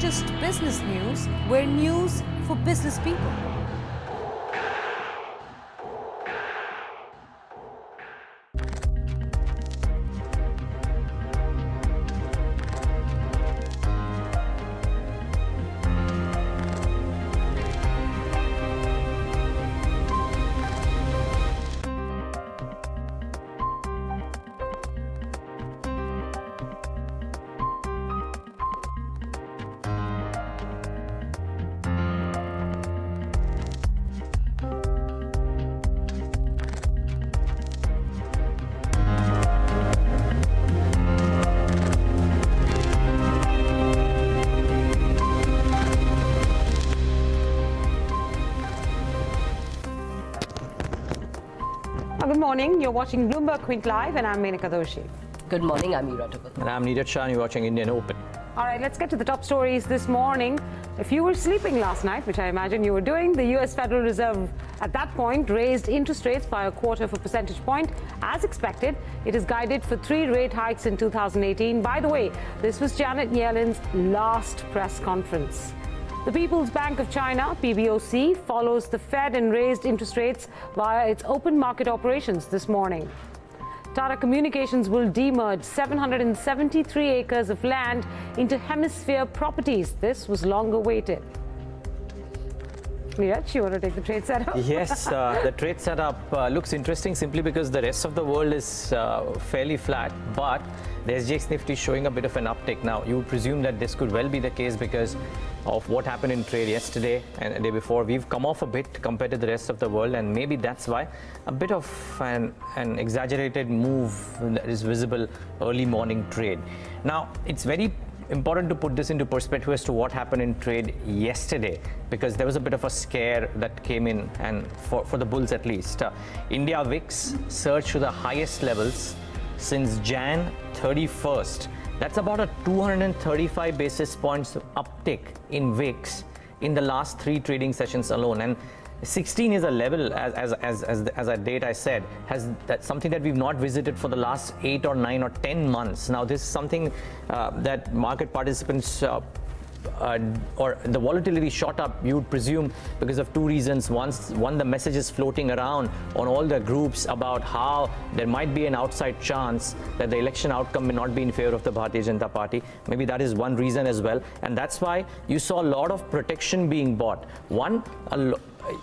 just business news, we're news for business people. Good morning. You're watching Bloomberg Quint Live, and I'm Doshi. Good morning. I'm Ideator. And I'm Neeraj Shah, and you're watching IndianOpen. All right, let's get to the top stories this morning. If you were sleeping last night, which I imagine you were doing, the U.S. Federal Reserve at that point raised interest rates by 1/4 percentage point. As expected, it is guided for 3 rate hikes in 2018. By the way, this was Janet Yellen's last press conference. The People's Bank of China, PBOC, follows the Fed and raised interest rates via its open market operations this morning. Tata Communications will demerge 773 acres of land into Hemisphere properties. This was long awaited. Neeraj, you want to take the trade setup? Yes, the trade setup looks interesting simply because the rest of the world is fairly flat, but the SGX Nifty is showing a bit of an uptick now. You would presume that this could well be the case because of what happened in trade yesterday and the day before. We've come off a bit compared to the rest of the world, and maybe that's why a bit of an exaggerated move that is visible early morning trade. Now, it's very important to put this into perspective as to what happened in trade yesterday, because there was a bit of a scare that came in, and for the bulls at least. India VIX surged to the highest levels since Jan 31st. That's about a 235 basis points uptick in VIX in the last 3 trading sessions alone. And 16 is a level, as a date I said, that's something that we've not visited for the last 8 or 9 or 10 months. Now, this is something that market participants or the volatility shot up, you would presume, because of 2 reasons. One, the message is floating around on all the groups about how there might be an outside chance that the election outcome may not be in favor of the Bharatiya Janata Party. Maybe that is one reason as well. And that's why you saw a lot of protection being bought. One,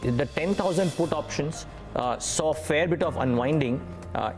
the 10,000 put options saw a fair bit of unwinding.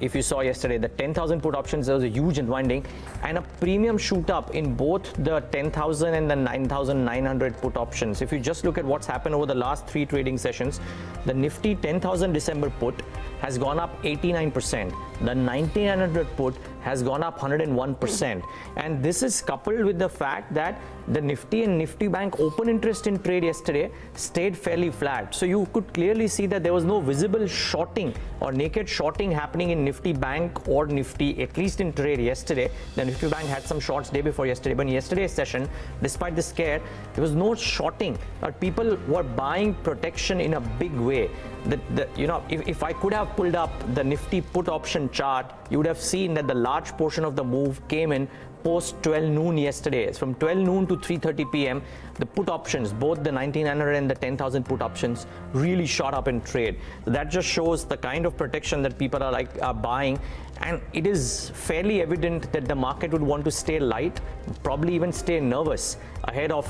If you saw yesterday, the 10,000 put options, there was a huge unwinding and a premium shoot up in both the 10,000 and the 9,900 put options. If you just look at what's happened over the last 3 trading sessions, the Nifty 10,000 December put has gone up 89%. The 1,900 put has gone up 101%. And this is coupled with the fact that the Nifty and Nifty Bank open interest in trade yesterday stayed fairly flat. So you could clearly see that there was no visible shorting or naked shorting happening in Nifty Bank or Nifty, at least in trade yesterday. The Nifty Bank had some shorts day before yesterday, but in yesterday's session, despite the scare, there was no shorting. People were buying protection in a big way. If I could have pulled up the Nifty put option chart, you would have seen that the large portion of the move came in post 12 noon yesterday. From 12 noon to 3:30 p.m., the put options, both the 1,900 and the 10,000 put options, really shot up in trade. So that just shows the kind of protection that people are buying. And it is fairly evident that the market would want to stay light, probably even stay nervous ahead of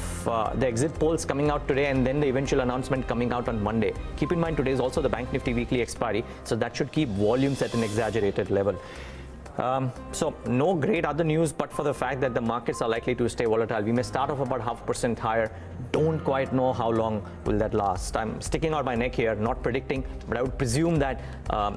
the exit polls coming out today and then the eventual announcement coming out on Monday. Keep in mind, today is also the Bank Nifty weekly expiry, so that should keep volumes at an exaggerated level. So no great other news, but for the fact that the markets are likely to stay volatile. We may start off about 0.5% higher. Don't quite know how long will that last. I'm sticking out my neck here, not predicting, but I would presume that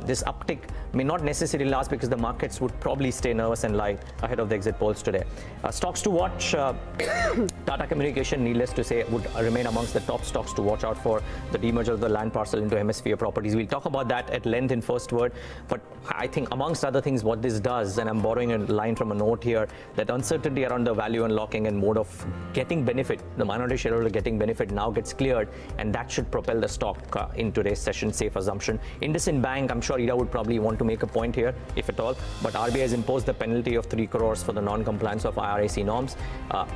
this uptick may not necessarily last because the markets would probably stay nervous and light ahead of the exit polls today. Stocks to watch, Tata Communication, needless to say, would remain amongst the top stocks to watch out for the demerger of the land parcel into Hemisphere properties. We'll talk about that at length in first word, but I think amongst other things, what this does, and I'm borrowing a line from a note here, that uncertainty around the value unlocking and mode of getting benefit, the minority shareholder getting benefit now gets cleared, and that should propel the stock in today's session, safe assumption. IndusInd Bank, I'm sure Ida would probably want to make a point here, if at all, but RBI has imposed the penalty of 3 crores for the non-compliance of IRAC norms.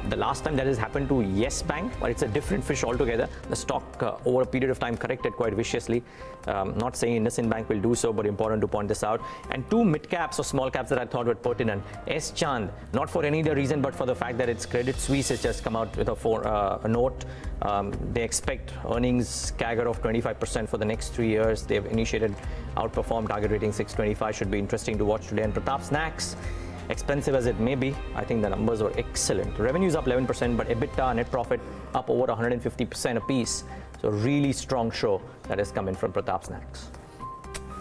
The last time that has happened to Yes Bank, but it's a different fish altogether. The stock over a period of time corrected quite viciously. Not saying IndusInd Bank will do so, but important to point this out. And 2 mid caps or small caps that I thought were pertinent. S Chand, not for any other reason, but for the fact that its Credit Suisse has just come out with a note. They expect earnings CAGR of 25% for the next 3 years. They've initiated outperform target rating 625. Should be interesting to watch today. And Pratap Snacks, expensive as it may be, I think the numbers were excellent. Revenues up 11%, but EBITDA, net profit up over 150% apiece. So really strong show that has come in from Pratap Snacks.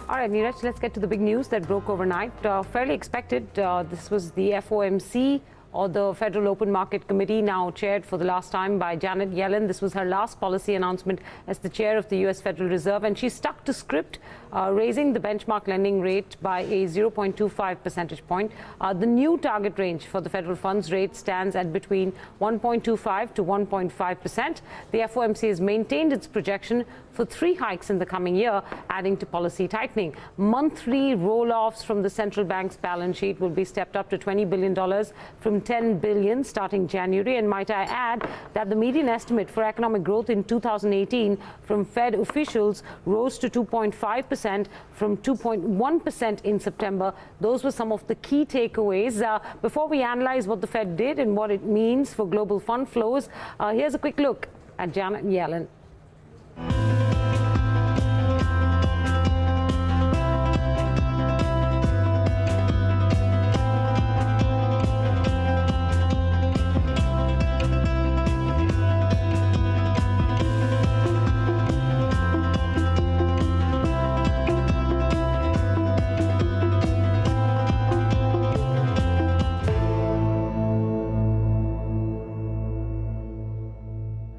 All right, Neeraj, let's get to the big news that broke overnight. Fairly expected. This was the FOMC, or the Federal Open Market Committee, now chaired for the last time by Janet Yellen. This was her last policy announcement as the chair of the US Federal Reserve, and she stuck to script, raising the benchmark lending rate by a 0.25 percentage point. The new target range for the federal funds rate stands at between 1.25 to 1.5%. The FOMC has maintained its projection for 3 hikes in the coming year, adding to policy tightening. Monthly roll-offs from the central bank's balance sheet will be stepped up to $20 billion from $10 billion starting January. And might I add that the median estimate for economic growth in 2018 from Fed officials rose to 2.5% from 2.1% in September. Those were some of the key takeaways. Before we analyze what the Fed did and what it means for global fund flows, here's a quick look at Janet Yellen.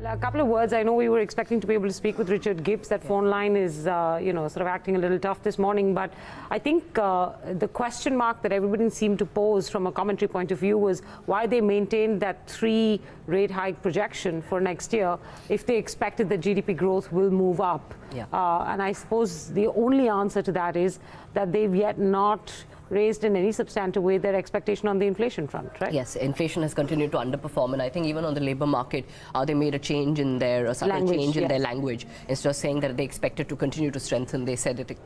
A couple of words. I know we were expecting to be able to speak with Richard Gibbs. That phone line is, sort of acting a little tough this morning. But I think the question mark that everybody seemed to pose from a commentary point of view was why they maintained that 3 rate hike projection for next year if they expected that GDP growth will move up. Yeah. And I suppose the only answer to that is that they've yet not raised in any substantive way their expectation on the inflation front, right? Yes, inflation has continued to underperform, and I think even on the labour market, they made a change in their their language. Instead of saying that they expected to continue to strengthen, they said that it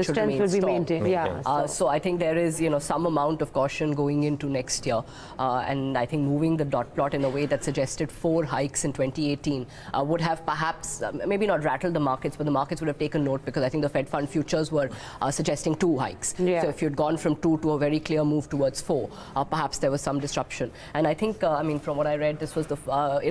should remain will strong. be maintained. Yeah. So I think there is some amount of caution going into next year, and I think moving the dot plot in a way that suggested 4 hikes in 2018 would have perhaps maybe not rattled the markets, but the markets would have taken note, because I think the Fed fund futures were suggesting 2 hikes. Yeah. So if you'd gone from 2 to a very clear move towards 4, perhaps there was some disruption. And I think, from what I read, this was the,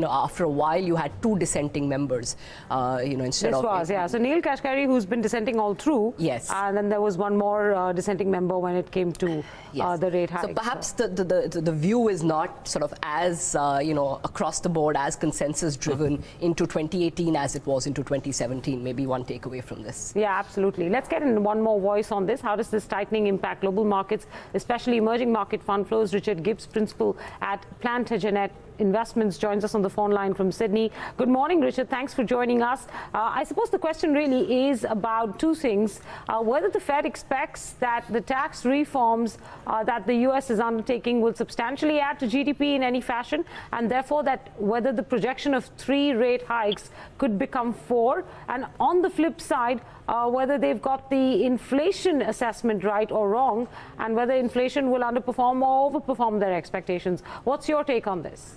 after a while you had 2 dissenting members, instead of... This was. So Neil Kashkari, who's been dissenting all through. Yes. And then there was one more dissenting member when it came to the rate hike. So perhaps the view is not sort of as, across the board, as consensus driven into 2018 as it was into 2017. Maybe one takeaway from this. Yeah, absolutely. Let's get in one more voice on this. How does this tightening impact global markets, especially emerging market fund flows? Richard Gibbs, principal at Plantagenet Investments, joins us on the phone line from Sydney. Good morning, Richard. Thanks for joining us. I suppose the question really is about 2 things. Whether the Fed expects that the tax reforms that the US is undertaking will substantially add to GDP in any fashion, and therefore that whether the projection of 3 rate hikes could become 4. And on the flip side, whether they've got the inflation assessment right or wrong, and whether inflation will underperform or overperform their expectations. What's your take on this?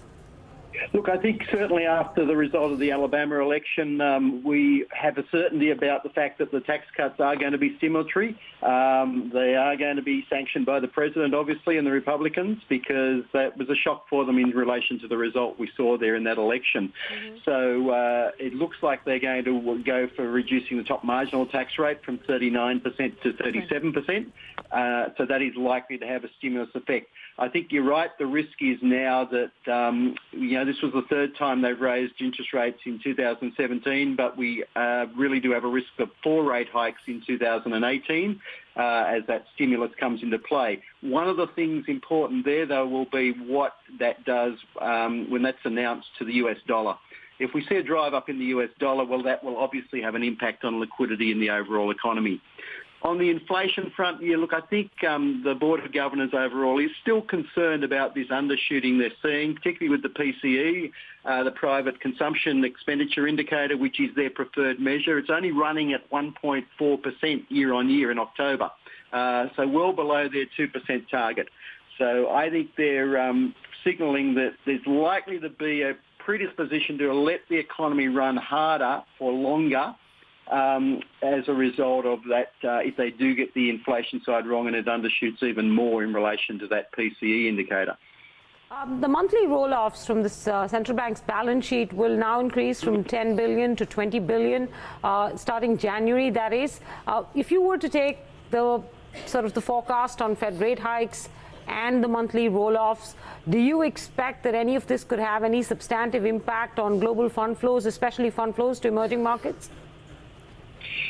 Look, I think certainly after the result of the Alabama election, we have a certainty about the fact that the tax cuts are going to be stimulatory. They are going to be sanctioned by the president, obviously, and the Republicans, because that was a shock for them in relation to the result we saw there in that election. Mm-hmm. So it looks like they're going to go for reducing the top marginal tax rate from 39% to 37%. So that is likely to have a stimulus effect. I think you're right. The risk is now that, this was the third time they've raised interest rates in 2017, but we really do have a risk of 4 rate hikes in 2018 as that stimulus comes into play. One of the things important there, though, will be what that does when that's announced to the US dollar. If we see a drive up in the US dollar, well, that will obviously have an impact on liquidity in the overall economy. On the inflation front, I think the Board of Governors overall is still concerned about this undershooting they're seeing, particularly with the PCE, the Private Consumption Expenditure Indicator, which is their preferred measure. It's only running at 1.4% year on year in October, so well below their 2% target. So I think they're signalling that there's likely to be a predisposition to let the economy run harder for longer as a result of that, if they do get the inflation side wrong and it undershoots even more in relation to that PCE indicator. The monthly roll-offs from the central bank's balance sheet will now increase from 10 billion to 20 billion starting January, that is. If you were to take the the forecast on Fed rate hikes and the monthly roll-offs, do you expect that any of this could have any substantive impact on global fund flows, especially fund flows to emerging markets?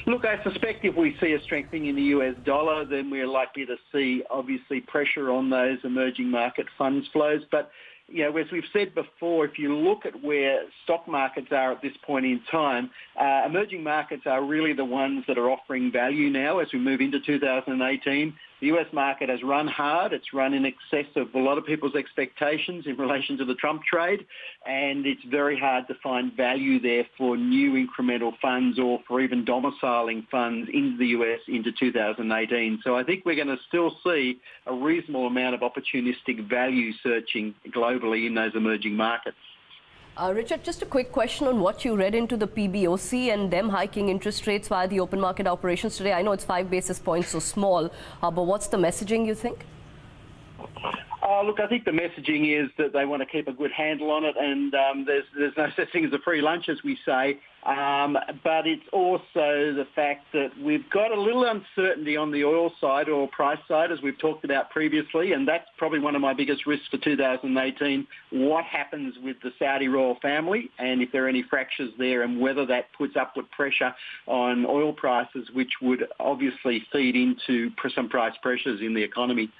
Look, I suspect if we see a strengthening in the US dollar, then we're likely to see, obviously, pressure on those emerging market funds flows. But, as we've said before, if you look at where stock markets are at this point in time, emerging markets are really the ones that are offering value now as we move into 2018. The US market has run hard. It's run in excess of a lot of people's expectations in relation to the Trump trade, and it's very hard to find value there for new incremental funds or for even domiciling funds into the US into 2018. So I think we're going to still see a reasonable amount of opportunistic value searching globally in those emerging markets. Richard, just a quick question on what you read into the PBOC and them hiking interest rates via the open market operations today. I know it's 5 basis points, so small, but what's the messaging, you think? Look, I think the messaging is that they want to keep a good handle on it, and there's no such thing as a free lunch, as we say. But it's also the fact that we've got a little uncertainty on the oil side, oil price side, as we've talked about previously, and that's probably one of my biggest risks for 2018. What happens with the Saudi royal family, and if there are any fractures there, and whether that puts upward pressure on oil prices, which would obviously feed into some price pressures in the economy.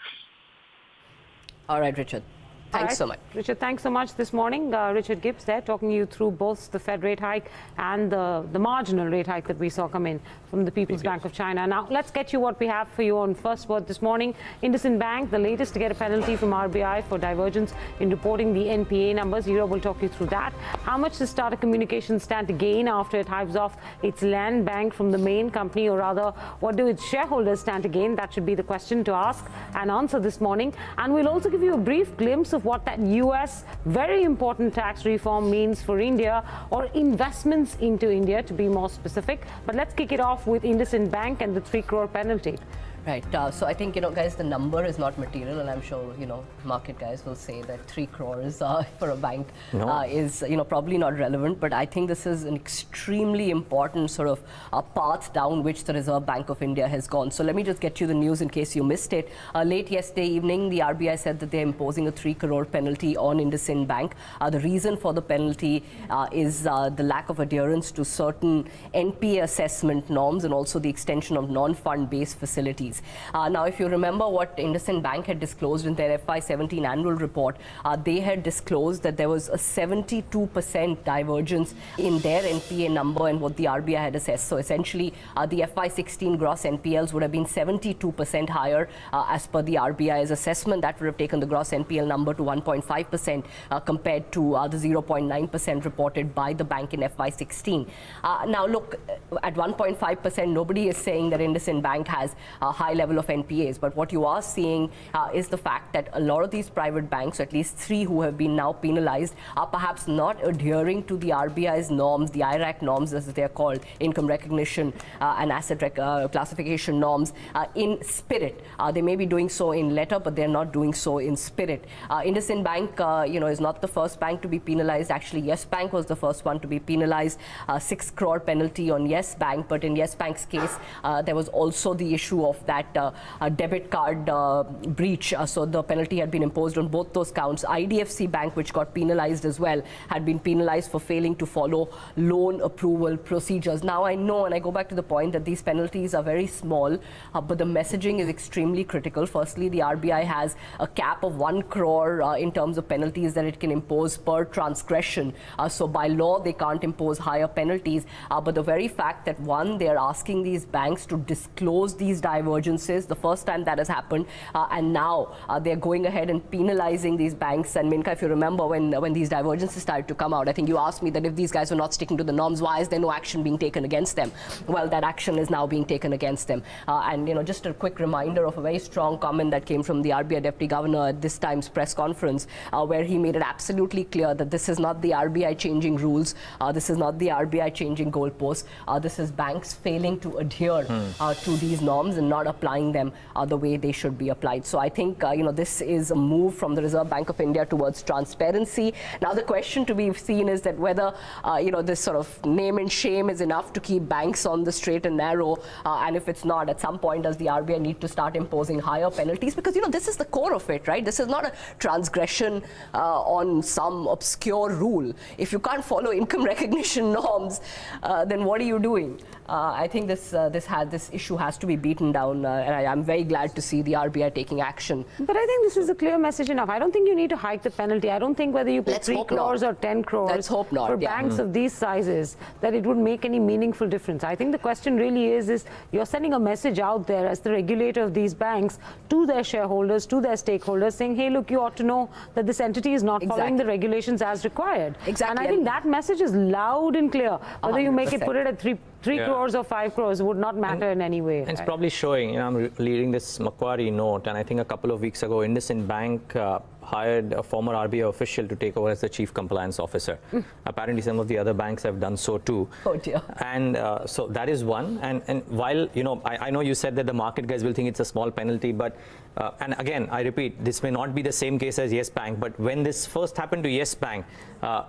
All right, Richard. Thanks so much. Richard, thanks so much this morning. Richard Gibbs there talking you through both the Fed rate hike and the marginal rate hike that we saw come in from the People's Bank of China. Now, let's get you what we have for you on First Word this morning. IndusInd Bank, the latest to get a penalty from RBI for divergence in reporting the NPA numbers. Hero will talk you through that. How much does Tata Communications stand to gain after it hives off its land bank from the main company, or rather, what do its shareholders stand to gain? That should be the question to ask and answer this morning. And we'll also give you a brief glimpse of what that US very important tax reform means for India, or investments into India to be more specific. But let's kick it off with IndusInd Bank and the 3 crore penalty. Right. So I think, guys, the number is not material, and I'm sure, market guys will say that 3 crores for a bank is, probably not relevant. But I think this is an extremely important sort of path down which the Reserve Bank of India has gone. So let me just get you the news in case you missed it. Late yesterday evening, the RBI said that they're imposing a 3 crore penalty on IndusInd Bank. The reason for the penalty is the lack of adherence to certain NPA assessment norms and also the extension of non-fund-based facilities. Now, if you remember what IndusInd Bank had disclosed in their FY17 annual report, they had disclosed that there was a 72% divergence in their NPA number and what the RBI had assessed. So essentially, the FY16 gross NPLs would have been 72% higher as per the RBI's assessment. That would have taken the gross NPL number to 1.5% compared to the 0.9% reported by the bank in FY16. Now, look, at 1.5%, nobody is saying that IndusInd Bank has a high level of NPAs, but what you are seeing is the fact that a lot of these private banks, at least 3 who have been now penalized, are perhaps not adhering to the RBI's norms, the IRAC norms as they're called, income recognition and asset classification norms, in spirit. They may be doing so in letter, but they're not doing so in spirit. IndusInd Bank, is not the first bank to be penalized. Actually, Yes Bank was the first one to be penalized. 6 crore penalty on Yes Bank, but in Yes Bank's case, there was also the issue of that that debit card breach. So the penalty had been imposed on both those counts. IDFC Bank, which got penalized as well, had been penalized for failing to follow loan approval procedures. Now I know, and I go back to the point, that these penalties are very small, but the messaging is extremely critical. Firstly, the RBI has a cap of 1 crore in terms of penalties that it can impose per transgression. So by law, they can't impose higher penalties. But the very fact that, one, they are asking these banks to disclose these divergences, the first time that has happened, and now they're going ahead and penalizing these banks. And Minka, if you remember, when these divergences started to come out, I think you asked me that if these guys were not sticking to the norms, why is there no action being taken against them? Well, that action is now being taken against them. And just a quick reminder of a very strong comment that came from the RBI Deputy Governor at this time's press conference, where he made it absolutely clear that this is not the RBI changing rules, this is not the RBI changing goalposts, this is banks failing to adhere to these norms and not applying them the way they should be applied. So I think this is a move from the Reserve Bank of India towards transparency. Now the question to be seen is that whether this sort of name and shame is enough to keep banks on the straight and narrow, and if it's not, at some point does the RBI need to start imposing higher penalties? Because this is the core of it, right? This is not a transgression on some obscure rule. If you can't follow income recognition norms, then what are you doing? I think this issue has to be beaten down, and I'm very glad to see the RBI taking action. But I think this is a clear message enough. I don't think you need to hike the penalty. I don't think whether you put 3 crores or 10 crores for banks of these sizes, that it would make any meaningful difference. I think the question really is you're sending a message out there as the regulator of these banks to their shareholders, to their stakeholders, saying, hey, look, you ought to know that this entity is not following the regulations as required. And I think that message is loud and clear. Whether 100%. You make it, put it at 3 crores or 5 crores would not matter in any way. It's probably showing, I'm reading this Macquarie note, and I think a couple of weeks ago, IndusInd Bank hired a former RBI official to take over as the chief compliance officer. Apparently, some of the other banks have done so too. Oh dear. And so that is one. And while, I know you said that the market guys will think it's a small penalty, but and again, I repeat, this may not be the same case as Yes Bank, but when this first happened to Yes Bank,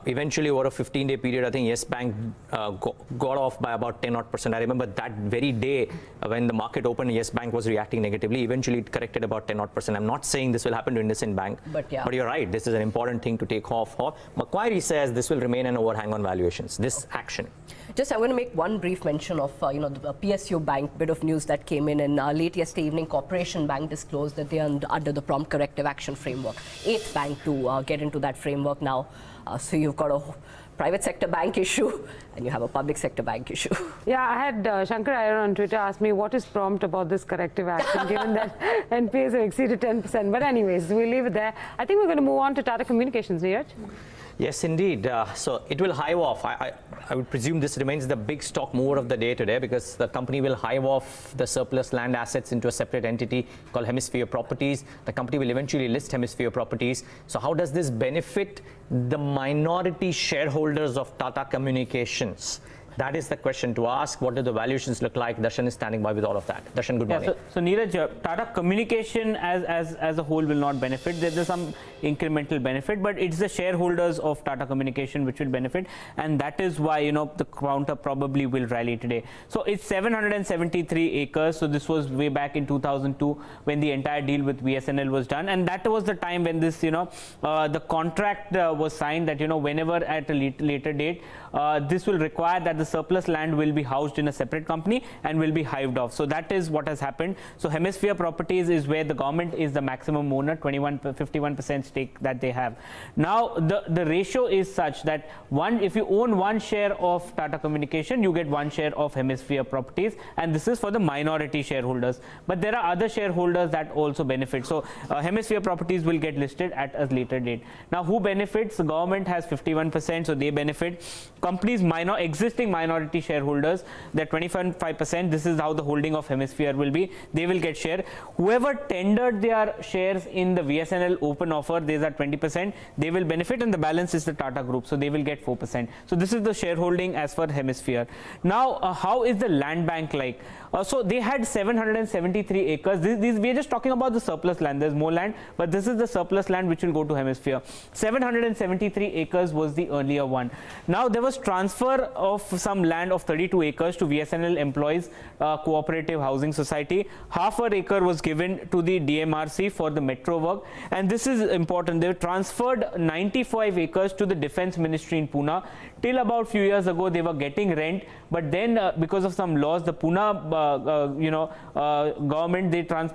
eventually over a 15-day period, I think Yes Bank got off by about 10%. I remember that very day when the market opened, Yes Bank was reacting negatively. Eventually, it corrected about 10%. I'm not saying this will happen to IndusInd Bank, but you're right. This is an important thing to take off. Macquarie says this will remain an overhang on valuations, this action. Just, I'm going to make one brief mention of, the PSU Bank bit of news that came in, and late yesterday evening, Corporation Bank disclosed that they are under the Prompt Corrective Action Framework. 8th bank to get into that framework now. So you've got a private sector bank issue and you have a public sector bank issue. Yeah, I had Shankar Iyer on Twitter ask me what is prompt about this corrective action given that NPAs have exceeded 10%. But anyways, we'll leave it there. I think we're going to move on to Tata Communications, Neeraj. Yes, indeed. So it will hive off. I would presume this remains the big stock mover of the day today, because the company will hive off the surplus land assets into a separate entity called Hemisphere Properties. The company will eventually list Hemisphere Properties. So how does this benefit the minority shareholders of Tata Communications? That is the question to ask. What do the valuations look like? Darshan is standing by with all of that. Darshan, good morning. So Neeraj, Tata Communication as a whole will not benefit. There's some incremental benefit, but it's the shareholders of Tata Communication which will benefit, and that is why the counter probably will rally today. So it's 773 acres. So this was way back in 2002 when the entire deal with BSNL was done, and that was the time when this the contract was signed that whenever at a later date this will require that the surplus land will be housed in a separate company and will be hived off. So that is what has happened. So Hemisphere Properties is where the government is the maximum owner, 51% stake that they have. Now the ratio is such that if you own 1 share of Tata Communication, you get 1 share of Hemisphere Properties, and this is for the minority shareholders. But there are other shareholders that also benefit. So Hemisphere Properties will get listed at a later date. Now who benefits? The government has 51%, so they benefit. Companies existing minority shareholders, they're 25%. This is how the holding of Hemisphere will be. They will get share. Whoever tendered their shares in the VSNL open offer, these are 20%. They will benefit, and the balance is the Tata Group, so they will get 4%. So this is the shareholding as for Hemisphere. Now, how is the land bank like? So they had 773 acres. We are just talking about the surplus land. There's more land, but this is the surplus land which will go to Hemisphere. 773 acres was the earlier one. Now there was transfer of some land of 32 acres to VSNL Employees Cooperative Housing Society. Half an acre was given to the DMRC for the metro work, and this is important. They transferred 95 acres to the Defence Ministry in Pune. Till about few years ago, they were getting rent, but then because of some laws, the Pune government,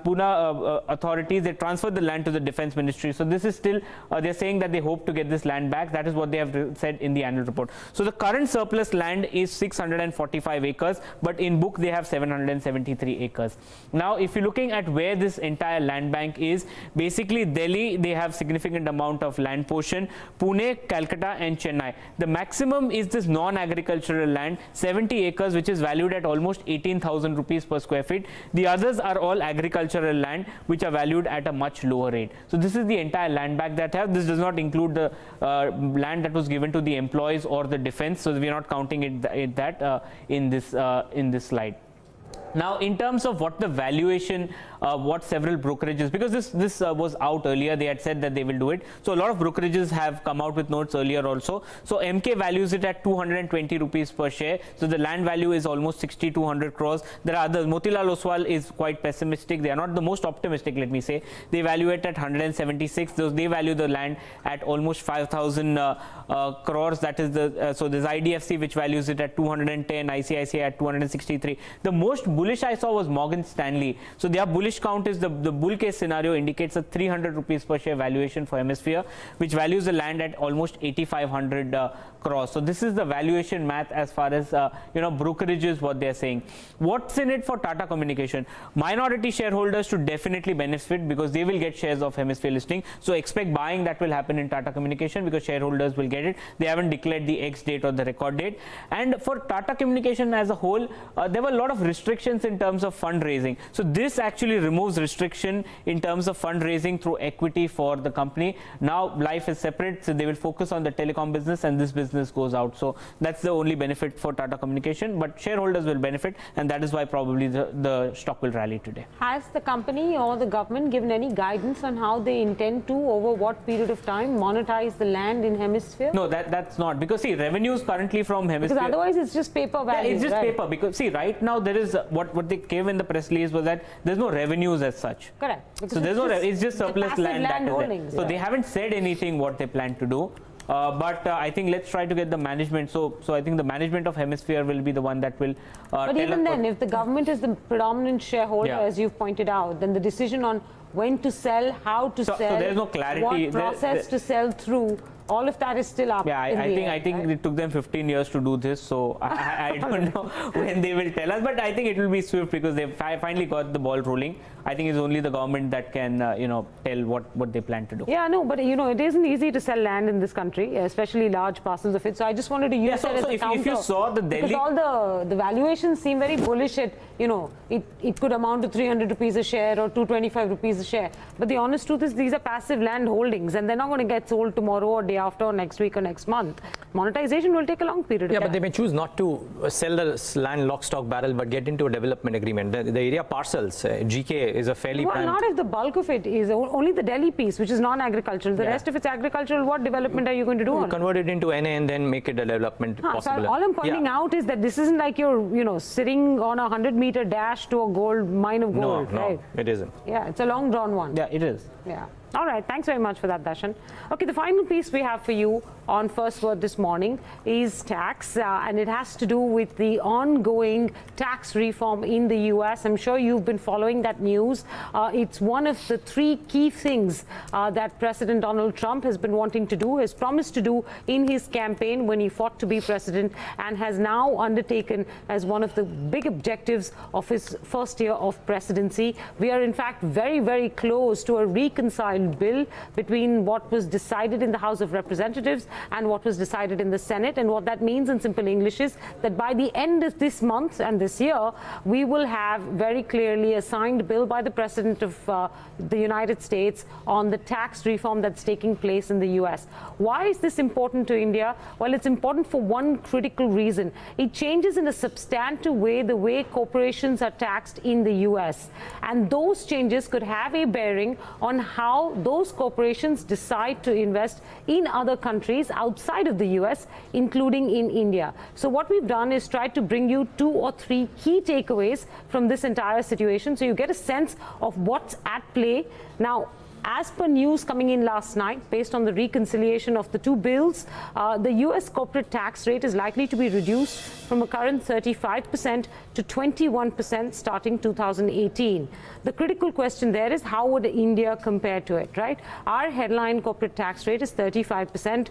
Pune authorities, they transferred the land to the Defence Ministry. So this is still, they're saying that they hope to get this land back. That is what they have said in the annual report. So the current surplus land is 645 acres, but in book they have 773 acres. Now, if you're looking at where this entire land bank is, basically Delhi, they have significant amount of land portion, Pune, Calcutta and Chennai. The maximum is this non-agricultural land, 70 acres, which is valued at almost 18,000 rupees per square feet. The others are all agricultural land, which are valued at a much lower rate. So this is the entire land bank that have. This does not include the land that was given to the employees or the defense. So we are not counting it in this slide. Now, in terms of what the valuation, what several brokerages, because this was out earlier, they had said that they will do it. So a lot of brokerages have come out with notes earlier also. So MK values it at 220 rupees per share. So the land value is almost 6,200 crores. There are others. Motilal Oswal is quite pessimistic. They are not the most optimistic, let me say. They value it at 176. They value the land at almost 5,000 crores. That is the so there's IDFC which values it at 210, ICICI at 263. The most bullish I saw was Morgan Stanley. So their bullish count is the bull case scenario indicates a 300 rupees per share valuation for Hemisphere, which values the land at almost 8,500 crores. So this is the valuation math as far as brokerages, what they're saying. What's in it for Tata Communication? Minority shareholders should definitely benefit because they will get shares of Hemisphere listing. So expect buying that will happen in Tata Communication because shareholders will get it. They haven't declared the X date or the record date. And for Tata Communication as a whole, there were a lot of restrictions in terms of fundraising. So this actually removes restriction in terms of fundraising through equity for the company. Now life is separate, so they will focus on the telecom business and this business goes out. So that's the only benefit for Tata Communication, but shareholders will benefit, and that is why probably the stock will rally today. Has the company or the government given any guidance on how they intend to, over what period of time, monetize the land in Hemisphere? No, that's not, because see, revenues currently from Hemisphere, because otherwise it's just paper value. Yeah, it's just paper, because see, right now there is what they gave in the press release was that there's no revenues as such. Correct. So there's no it's just surplus land that is there. So they haven't said anything what they plan to do. But I think let's try to get the management. So I think the management of Hemisphere will be the one that will but even then, if the government is the predominant shareholder, as you've pointed out, then the decision on when to sell, how to sell, so there's no clarity, what process to sell through, all of that is still up. Yeah, I think it took them 15 years to do this, so I don't know when they will tell us, but I think it will be swift because they've finally got the ball rolling. I think it's only the government that can tell what they plan to do. Yeah, no, but it isn't easy to sell land in this country, especially large parcels of it. So I just wanted to use that as a counter. If you saw the Delhi, because all the valuations seem very bullish at it could amount to 300 rupees a share or 225 rupees a share. But the honest truth is these are passive land holdings and they're not going to get sold tomorrow or day after or next week or next month. Monetization will take a long period of time. But they may choose not to sell the land lock, stock, barrel, but get into a development agreement. The area parcels, GK is a fairly not if the bulk of it is only the Delhi piece, which is non-agricultural. The rest of it's agricultural. What development are you going to do on it? Convert it into NA and then make it a development possible. So all I'm pointing out is that this isn't like you're sitting on a 100-meter dash to a mine of gold. No, right? It isn't. Yeah, it's a long drawn one. Yeah, it is. Yeah. All right, thanks very much for that, Darshan. Okay, the final piece we have for you on First Word this morning is tax, and it has to do with the ongoing tax reform in the US. I'm sure you've been following that news. It's one of the three key things that President Donald Trump has been wanting to do, has promised to do in his campaign when he fought to be president, and has now undertaken as one of the big objectives of his first year of presidency. We are in fact very, very close to a reconciled bill between what was decided in the House of Representatives and what was decided in the Senate. And what that means in simple English is that by the end of this month and this year, we will have very clearly a signed bill by the President of the United States on the tax reform that's taking place in the US. Why is this important to India? Well, it's important for one critical reason. It changes in a substantive way the way corporations are taxed in the US. And those changes could have a bearing on how now those corporations decide to invest in other countries outside of the US, including in India. So what we've done is try to bring you 2 or 3 key takeaways from this entire situation, so you get a sense of what's at play. Now, as per news coming in last night, based on the reconciliation of the 2 bills, the US corporate tax rate is likely to be reduced from a current 35% to 21% starting 2018. The critical question there is, how would India compare to it, right? Our headline corporate tax rate is 35%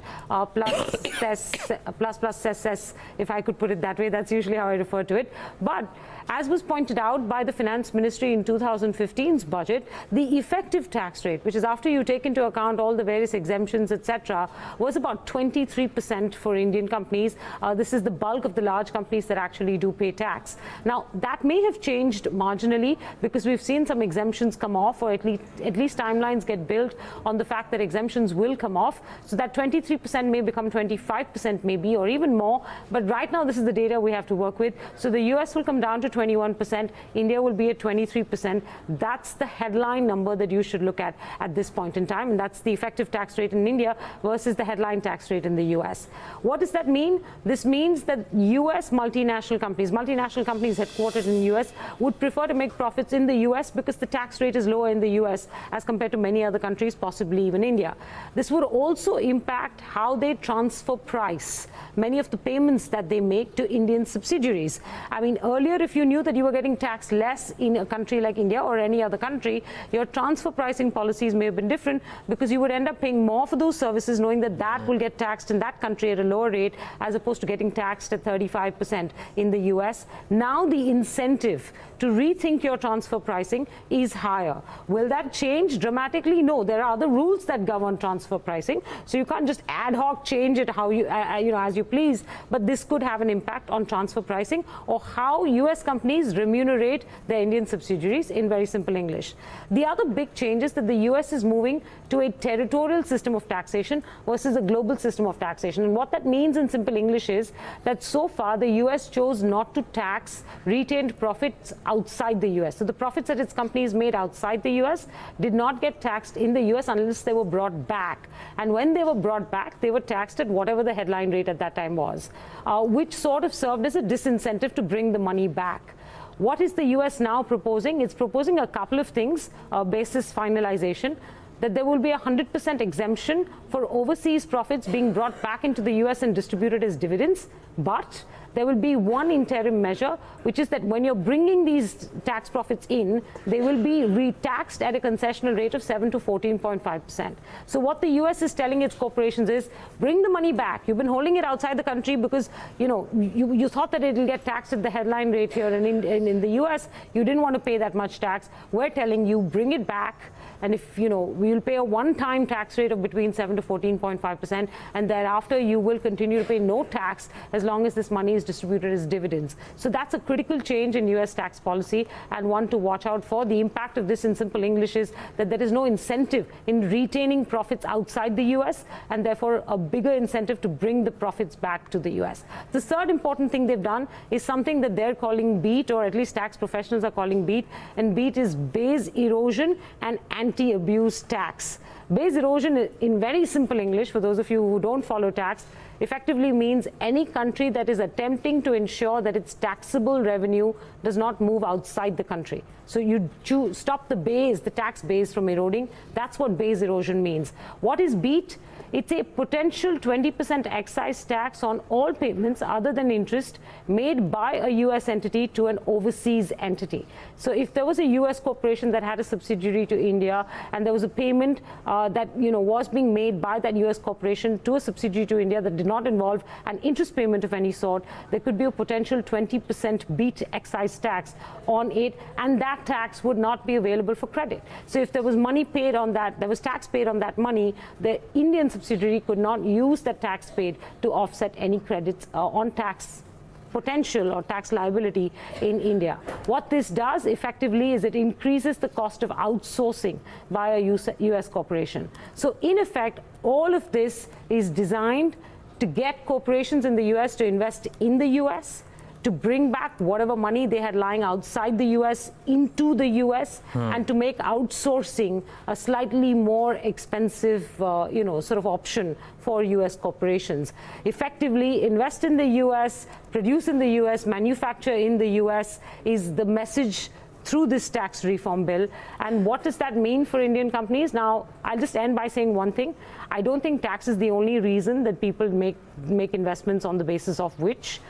plus cess, if I could put it that way. That's usually how I refer to it. But as was pointed out by the Finance Ministry in 2015's budget, the effective tax rate, which is after you take into account all the various exemptions, etc., was about 23% for Indian companies. This is the bulk of the large companies that actually do pay tax. Now, that may have changed marginally because we've seen some exemptions come off, or at least timelines get built on the fact that exemptions will come off. So that 23% may become 25% maybe, or even more. But right now, this is the data we have to work with. So the US will come down to 21%. India will be at 23%. That's the headline number that you should look at this point in time. And that's the effective tax rate in India versus the headline tax rate in the US. What does that mean? This means that US multinational companies headquartered in the US would prefer to make profits in the US because the tax rate is lower in the US as compared to many other countries, possibly even India. This would also impact how they transfer price many of the payments that they make to Indian subsidiaries. I mean, earlier, if you knew that you were getting taxed less in a country like India or any other country, your transfer pricing policies may have been different because you would end up paying more for those services, knowing that that will get taxed in that country at a lower rate as opposed to getting taxed at 35% in the US. Now the incentive to rethink your transfer pricing is higher. Will that change dramatically? No, there are other rules that govern transfer pricing, so you can't just ad hoc change it how you, as you please. But this could have an impact on transfer pricing or how US companies remunerate their Indian subsidiaries, in very simple English. The other big change is that the US is moving to a territorial system of taxation versus a global system of taxation. And what that means in simple English is that so far the US chose not to tax retained profits outside the US. So the profits that its companies made outside the US did not get taxed in the US unless they were brought back. And when they were brought back, they were taxed at whatever the headline rate at that time was, which sort of served as a disincentive to bring the money back. What is the US now proposing? It's proposing a couple of things, basis finalization, that there will be 100% exemption for overseas profits being brought back into the US and distributed as dividends, but there will be one interim measure, which is that when you're bringing these tax profits in, they will be re-taxed at a concessional rate of 7 to 14.5%. So what the US is telling its corporations is, bring the money back. You've been holding it outside the country because you thought that it will get taxed at the headline rate here, and in the US, you didn't want to pay that much tax. We're telling you, bring it back. And if, we'll pay a one-time tax rate of between 7 to 14.5%, and thereafter you will continue to pay no tax as long as this money is distributed as dividends. So that's a critical change in US tax policy, and one to watch out for. The impact of this in simple English is that there is no incentive in retaining profits outside the US, and therefore a bigger incentive to bring the profits back to the US. The third important thing they've done is something that they're calling BEAT, or at least tax professionals are calling BEAT, and BEAT is base erosion and anti-abuse tax. Base erosion, in very simple English, for those of you who don't follow tax, effectively means any country that is attempting to ensure that its taxable revenue does not move outside the country. So you stop the tax base from eroding. That's what base erosion means. What is BEAT? It's a potential 20% excise tax on all payments other than interest made by a US entity to an overseas entity. So if there was a US corporation that had a subsidiary to India, and there was a payment that was being made by that US corporation to a subsidiary to India that did not involve an interest payment of any sort, there could be a potential 20% BEAT excise tax on it, and that tax would not be available for credit. So if there was money paid on that, there was tax paid on that money, the Indian subsidiary could not use that tax paid to offset any credits on tax potential or tax liability in India. What this does effectively is it increases the cost of outsourcing by a US corporation. So in effect, all of this is designed to get corporations in the US to invest in the US, to bring back whatever money they had lying outside the US into the US and to make outsourcing a slightly more expensive, sort of option for US corporations. Effectively, invest in the US, produce in the US, manufacture in the US is the message through this tax reform bill. And what does that mean for Indian companies? Now, I'll just end by saying one thing. I don't think tax is the only reason that people make investments on the basis of which.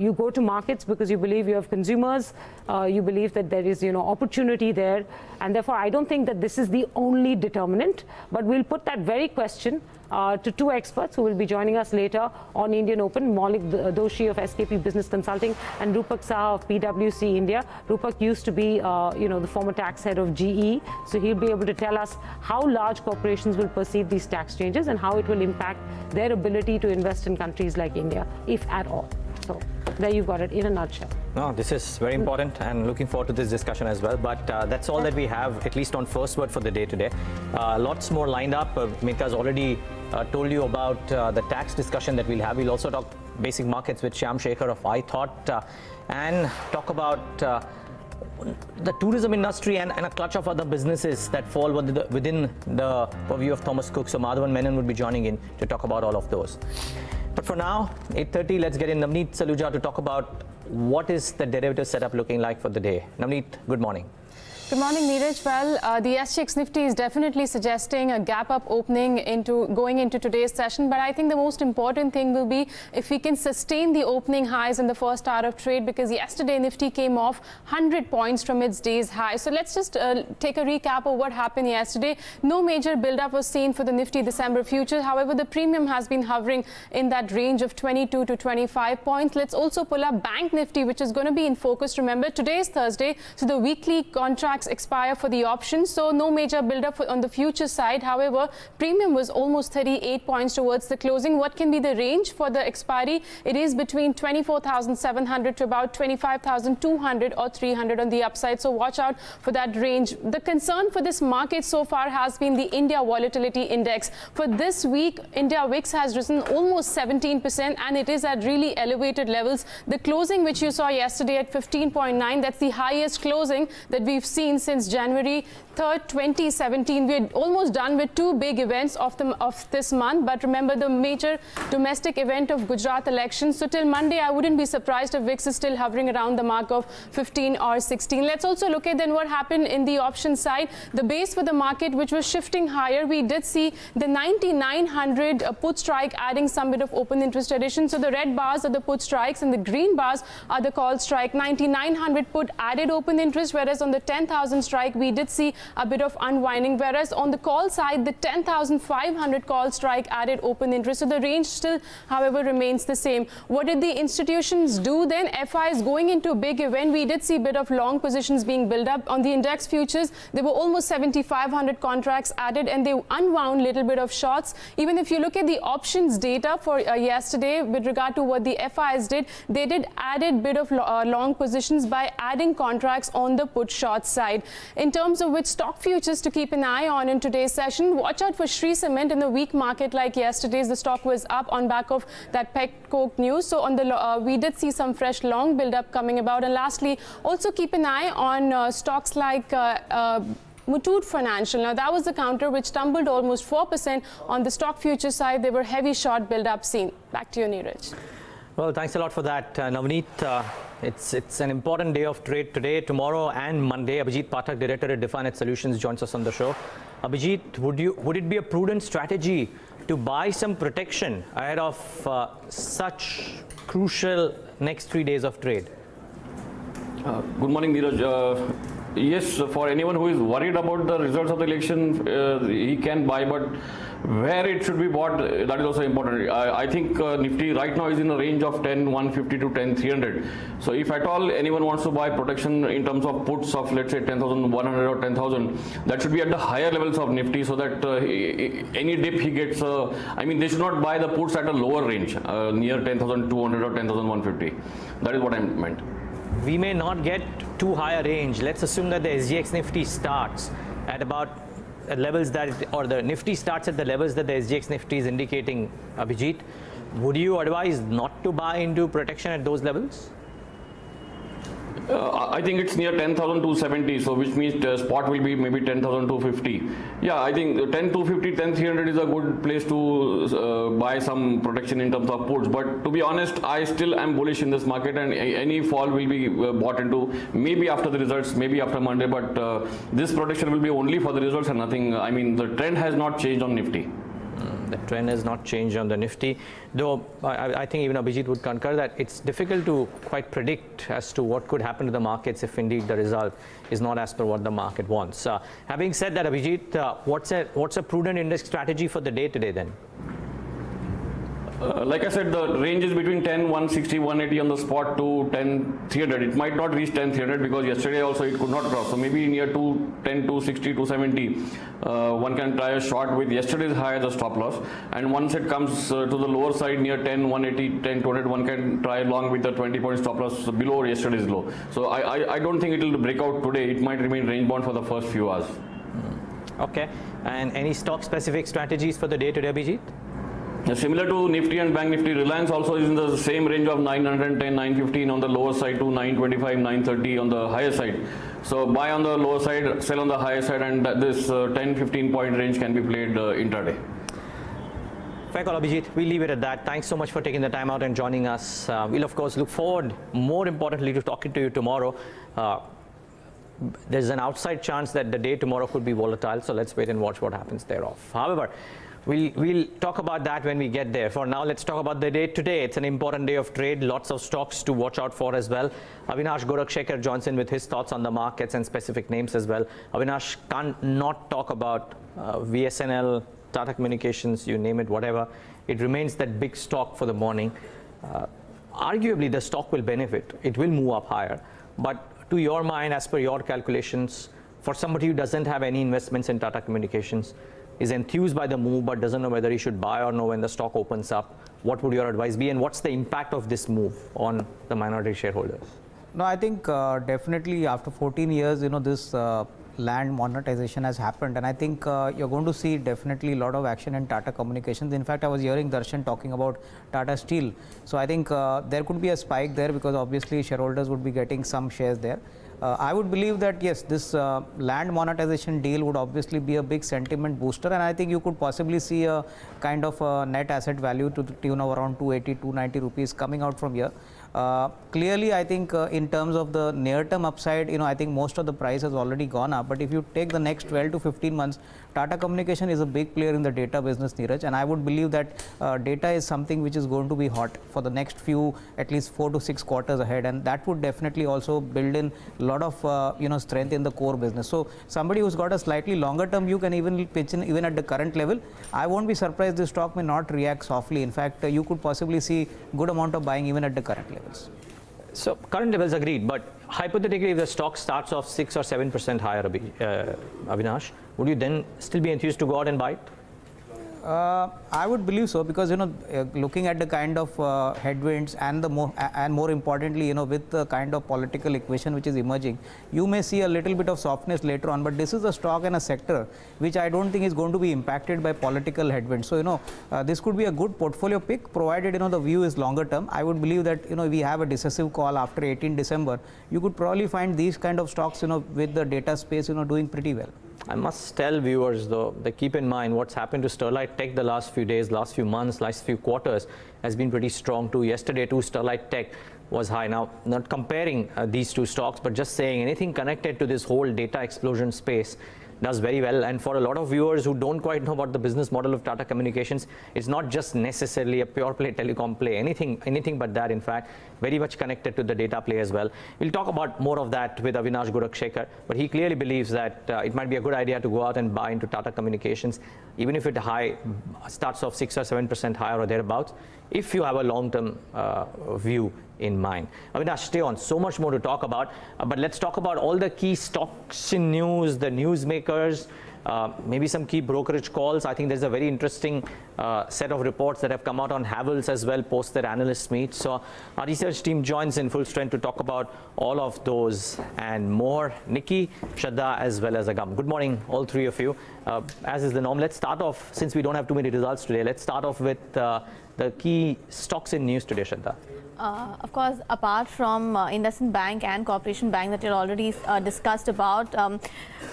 You go to markets because you believe you have consumers, you believe that there is opportunity there, and therefore I don't think that this is the only determinant, but we'll put that very question to two experts who will be joining us later on Indian Open, Maulik Doshi of SKP Business Consulting and Rupak Saha of PwC India. Rupak used to be the former tax head of GE, so he'll be able to tell us how large corporations will perceive these tax changes and how it will impact their ability to invest in countries like India, if at all. So there you've got it in a nutshell. No, this is very important and looking forward to this discussion as well. But that's all that we have, at least on First Word for the day today. Lots more lined up. Meka's already told you about the tax discussion that we'll have. We'll also talk basic markets with Shyam Sekhar of iThought and talk about the tourism industry and a clutch of other businesses that fall within the purview of Thomas Cook. So Madhavan Menon would be joining in to talk about all of those. But for now, 8:30, let's get in Navneet Saluja to talk about what is the derivative setup looking like for the day. Navneet, good morning. Good morning, Neeraj. Well, the SGX Nifty is definitely suggesting a gap-up opening going into today's session. But I think the most important thing will be if we can sustain the opening highs in the first hour of trade, because yesterday Nifty came off 100 points from its day's high. So let's just take a recap of what happened yesterday. No major build-up was seen for the Nifty December futures. However, the premium has been hovering in that range of 22 to 25 points. Let's also pull up Bank Nifty, which is going to be in focus. Remember, today is Thursday, so the weekly contracts expire for the options, so no major build-up on the future side. However, premium was almost 38 points towards the closing. What can be the range for the expiry? It is between 24,700 to about 25,200 or 300 on the upside, so watch out for that range. The concern for this market so far has been the India Volatility Index. For this week, India VIX has risen almost 17% and it is at really elevated levels. The closing which you saw yesterday at 15.9, that's the highest closing that we've seen since January 3rd, 2017. We're almost done with two big events of this month, but remember the major domestic event of Gujarat elections. So till Monday, I wouldn't be surprised if VIX is still hovering around the mark of 15 or 16. Let's also look at then what happened in the option side. The base for the market, which was shifting higher, we did see the 9,900 put strike adding some bit of open interest addition. So the red bars are the put strikes and the green bars are the call strike. 9,900 put added open interest, whereas on the 10,000 strike, we did see a bit of unwinding, whereas on the call side, the 10,500 call strike added open interest. So the range still, however, remains the same. What did the institutions do then? FIs going into a big event, we did see a bit of long positions being built up. On the index futures, there were almost 7,500 contracts added and they unwound a little bit of shorts. Even if you look at the options data for yesterday with regard to what the FIs did, they did added bit of long positions by adding contracts on the put short side. In terms of which stock futures to keep an eye on in today's session, watch out for Shree Cement. In a weak market like yesterday's, the stock was up on back of that pet coke news. So on the we did see some fresh long build up coming about. And lastly, also keep an eye on stocks like Muthoot Financial. Now that was the counter which tumbled almost 4% on the stock future side. There were heavy short build up seen. Back to you, Neeraj. Well, thanks a lot for that, Navneet. It's an important day of trade today, tomorrow and Monday. Abhijit Phatak, Director at Definet Solutions, joins us on the show. Abhijit, would it be a prudent strategy to buy some protection ahead of such crucial next 3 days of trade? Good morning, Neeraj. Yes, for anyone who is worried about the results of the election, he can buy, but where it should be bought, that is also important. I think Nifty right now is in a range of 10,150 to 10,300. So if at all anyone wants to buy protection in terms of puts of, let's say, 10,100 or 10,000, that should be at the higher levels of Nifty, so that any dip he gets, I mean, they should not buy the puts at a lower range, near 10,200 or 10,150. That is what I meant. We may not get too high a range. Let's assume that the SGX Nifty starts at about levels that, or the Nifty starts at the levels that the SGX Nifty is indicating. Abhijit, would you advise not to buy into protection at those levels? I think it's near 10,270, so which means spot will be maybe 10,250. Yeah, I think 10,250, 10,300 is a good place to buy some protection in terms of puts. But to be honest, I still am bullish in this market, and any fall will be bought into maybe after the results, maybe after Monday. But this protection will be only for the results and nothing. I mean, the trend has not changed on Nifty. The trend has not changed on the Nifty, though I think even Abhijit would concur that it's difficult to quite predict as to what could happen to the markets if indeed the result is not as per what the market wants. Having said that, Abhijit, what's a prudent index strategy for the day today then? Like I said, the range is between 10,160, 180 on the spot to 10,300. It might not reach 10,300 because yesterday also it could not cross. So maybe near 10,260, 270, one can try a short with yesterday's high as a stop loss. And once it comes to the lower side near 10,180, 10,200, one can try along with the 20-point stop loss below yesterday's low. So I don't think it will break out today. It might remain range bound for the first few hours. Okay. And any stock-specific strategies for the day today, Abhijit? Similar to Nifty and Bank Nifty, Reliance also is in the same range of 910, 915 on the lower side to 925, 930 on the higher side. So buy on the lower side, sell on the higher side, and this 10-15 point range can be played intraday. Fair call, Abhijit. We'll leave it at that. Thanks so much for taking the time out and joining us. We'll of course look forward, more importantly, to talking to you tomorrow. There's an outside chance that the day tomorrow could be volatile, so let's wait and watch what happens thereof. However, we'll talk about that when we get there. For now, let's talk about the day today. It's an important day of trade. Lots of stocks to watch out for as well. Avinash Gorakshakar joins in with his thoughts on the markets and specific names as well. Avinash can't not talk about VSNL, Tata Communications, you name it, whatever. It remains that big stock for the morning. Arguably, the stock will benefit. It will move up higher. But to your mind, as per your calculations, for somebody who doesn't have any investments in Tata Communications, is enthused by the move but doesn't know whether he should buy or no when the stock opens up, what would your advice be, and what's the impact of this move on the minority shareholders? No, I think definitely after 14 years, this land monetization has happened, and I think you're going to see definitely a lot of action in Tata Communications. In fact, I was hearing Darshan talking about Tata Steel, so I think there could be a spike there because obviously shareholders would be getting some shares there. I would believe that yes, this land monetization deal would obviously be a big sentiment booster, and I think you could possibly see a kind of a net asset value to the tune of around 280, 290 rupees coming out from here. Clearly, I think in terms of the near-term upside, I think most of the price has already gone up. But if you take the next 12 to 15 months, Tata Communication is a big player in the data business, Neeraj, and I would believe that data is something which is going to be hot for the next few, at least 4 to 6 quarters ahead, and that would definitely also build in a lot of strength in the core business. So somebody who's got a slightly longer term view can even pitch in even at the current level. I won't be surprised this stock may not react softly. In fact, you could possibly see good amount of buying even at the current levels. So current levels agreed, but hypothetically if the stock starts off 6 or 7% higher, Avinash, would you then still be enthused to go out and buy it? I would believe so, because looking at the kind of headwinds and more importantly, with the kind of political equation which is emerging, you may see a little bit of softness later on. But this is a stock and a sector which I don't think is going to be impacted by political headwinds. So this could be a good portfolio pick, provided the view is longer term. I would believe that we have a decisive call after 18 December. You could probably find these kind of stocks with the data space doing pretty well. I must tell viewers though, that keep in mind what's happened to Sterlite Tech the last few days, last few months, last few quarters has been pretty strong too. Yesterday too, Sterlite Tech was high. Now, not comparing these two stocks, but just saying anything connected to this whole data explosion space does very well. And for a lot of viewers who don't quite know about the business model of Tata Communications, it's not just necessarily a pure play telecom play, anything but that. In fact, very much connected to the data play as well. We'll talk about more of that with Avinash Gorakshakar, but he clearly believes that it might be a good idea to go out and buy into Tata Communications, even if it starts off 6 or 7% higher or thereabouts, if you have a long-term view in mind. Avinash, stay on. So much more to talk about, but let's talk about all the key stocks in news, the newsmakers, maybe some key brokerage calls. I think there's a very interesting set of reports that have come out on Havells as well post their analyst meet. So our research team joins in full strength to talk about all of those and more. Nikki, Shraddha, as well as Agam. Good morning, all three of you. As is the norm, let's start off, since we don't have too many results today, let's start off with the key stocks in news today, Shraddha. Of course, apart from IndusInd Bank and Corporation Bank that you already discussed about,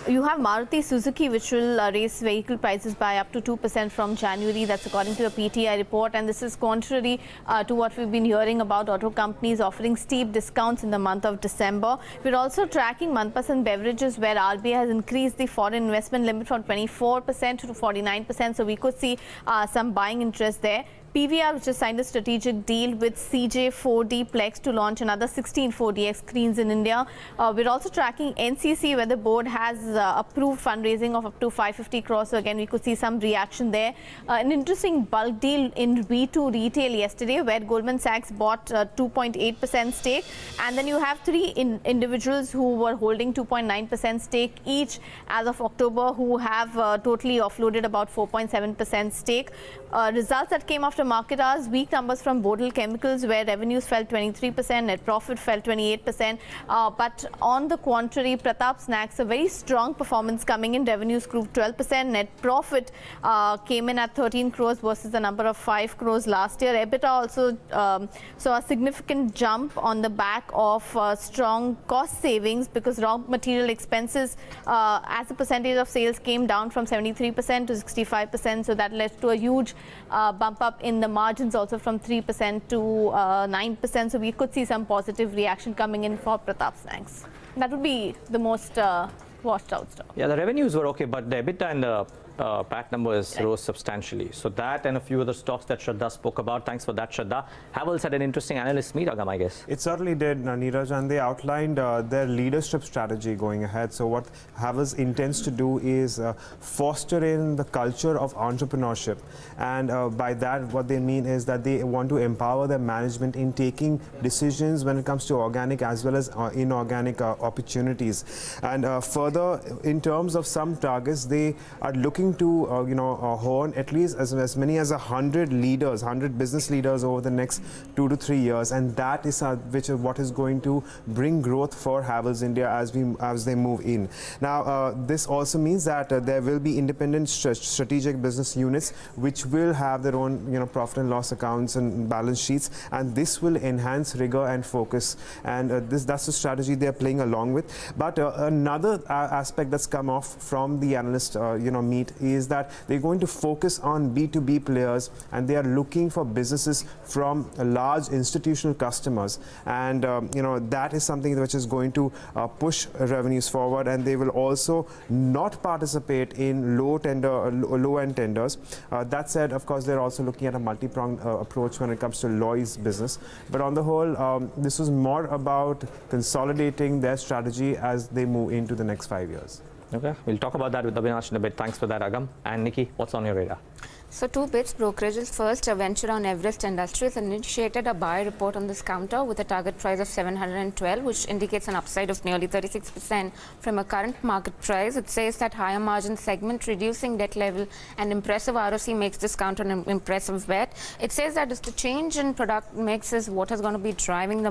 you have Maruti Suzuki, which will raise vehicle prices by up to 2% from January. That's according to a PTI report. And this is contrary to what we've been hearing about auto companies offering steep discounts in the month of December. We're also tracking Manpasand Beverages, where RBI has increased the foreign investment limit from 24% to 49%. So we could see some buying interest there. PVR, which has signed a strategic deal with CJ 4D Plex to launch another 16 4DX screens in India. We're also tracking NCC, where the board has approved fundraising of up to 550 crores. So again, we could see some reaction there. An interesting bulk deal in V2 Retail yesterday, where Goldman Sachs bought 2.8% stake. And then you have three individuals who were holding 2.9% stake each as of October, who have totally offloaded about 4.7% stake. Results that came after market hours, weak numbers from Bodil Chemicals, where revenues fell 23%, net profit fell 28%. But on the contrary, Pratap Snacks, a very strong performance coming in. Revenues grew 12%, net profit came in at 13 crores versus the number of 5 crores last year. EBITDA also saw a significant jump on the back of strong cost savings, because raw material expenses as a percentage of sales came down from 73% to 65%. So that led to a huge bump up in the margins, also from 3% to 9%. So we could see some positive reaction coming in for Pratap Snacks. That would be the most washed out stock. Yeah, the revenues were okay, but the EBITDA and the PAT numbers rose substantially. So that and a few other stocks that Shraddha spoke about. Thanks for that, Shraddha. Havells had an interesting analyst meet, Agam, I guess. It certainly did, Neeraj, and they outlined their leadership strategy going ahead. So what Havells intends to do is foster in the culture of entrepreneurship. And by that, what they mean is that they want to empower their management in taking decisions when it comes to organic as well as inorganic opportunities. And further, in terms of some targets, they are looking to hone at least as many as 100 leaders, 100 business leaders over the next 2 to 3 years, and that is what is going to bring growth for Havells India as they move in. Now, this also means that there will be independent strategic business units which will have their own profit and loss accounts and balance sheets, and this will enhance rigor and focus. And that's the strategy they are playing along with. But another aspect that's come off from the analyst meet is that they're going to focus on B2B players, and they are looking for businesses from large institutional customers, and that is something which is going to push revenues forward. And they will also not participate in low-end tenders. That said, of course, they're also looking at a multi-pronged approach when it comes to Lloyd's business. But on the whole, this was more about consolidating their strategy as they move into the next 5 years. Okay, we'll talk about that with Avinash in a bit. Thanks for that, Agam. And Nikki, what's on your radar? So two bits. Brokerages first. A venture on Everest Industries initiated a buy report on this counter with a target price of 712, which indicates an upside of nearly 36% from a current market price. It says that higher margin segment, reducing debt level, and impressive ROC makes this counter an impressive bet. It says that the change in product mix is what is going to be driving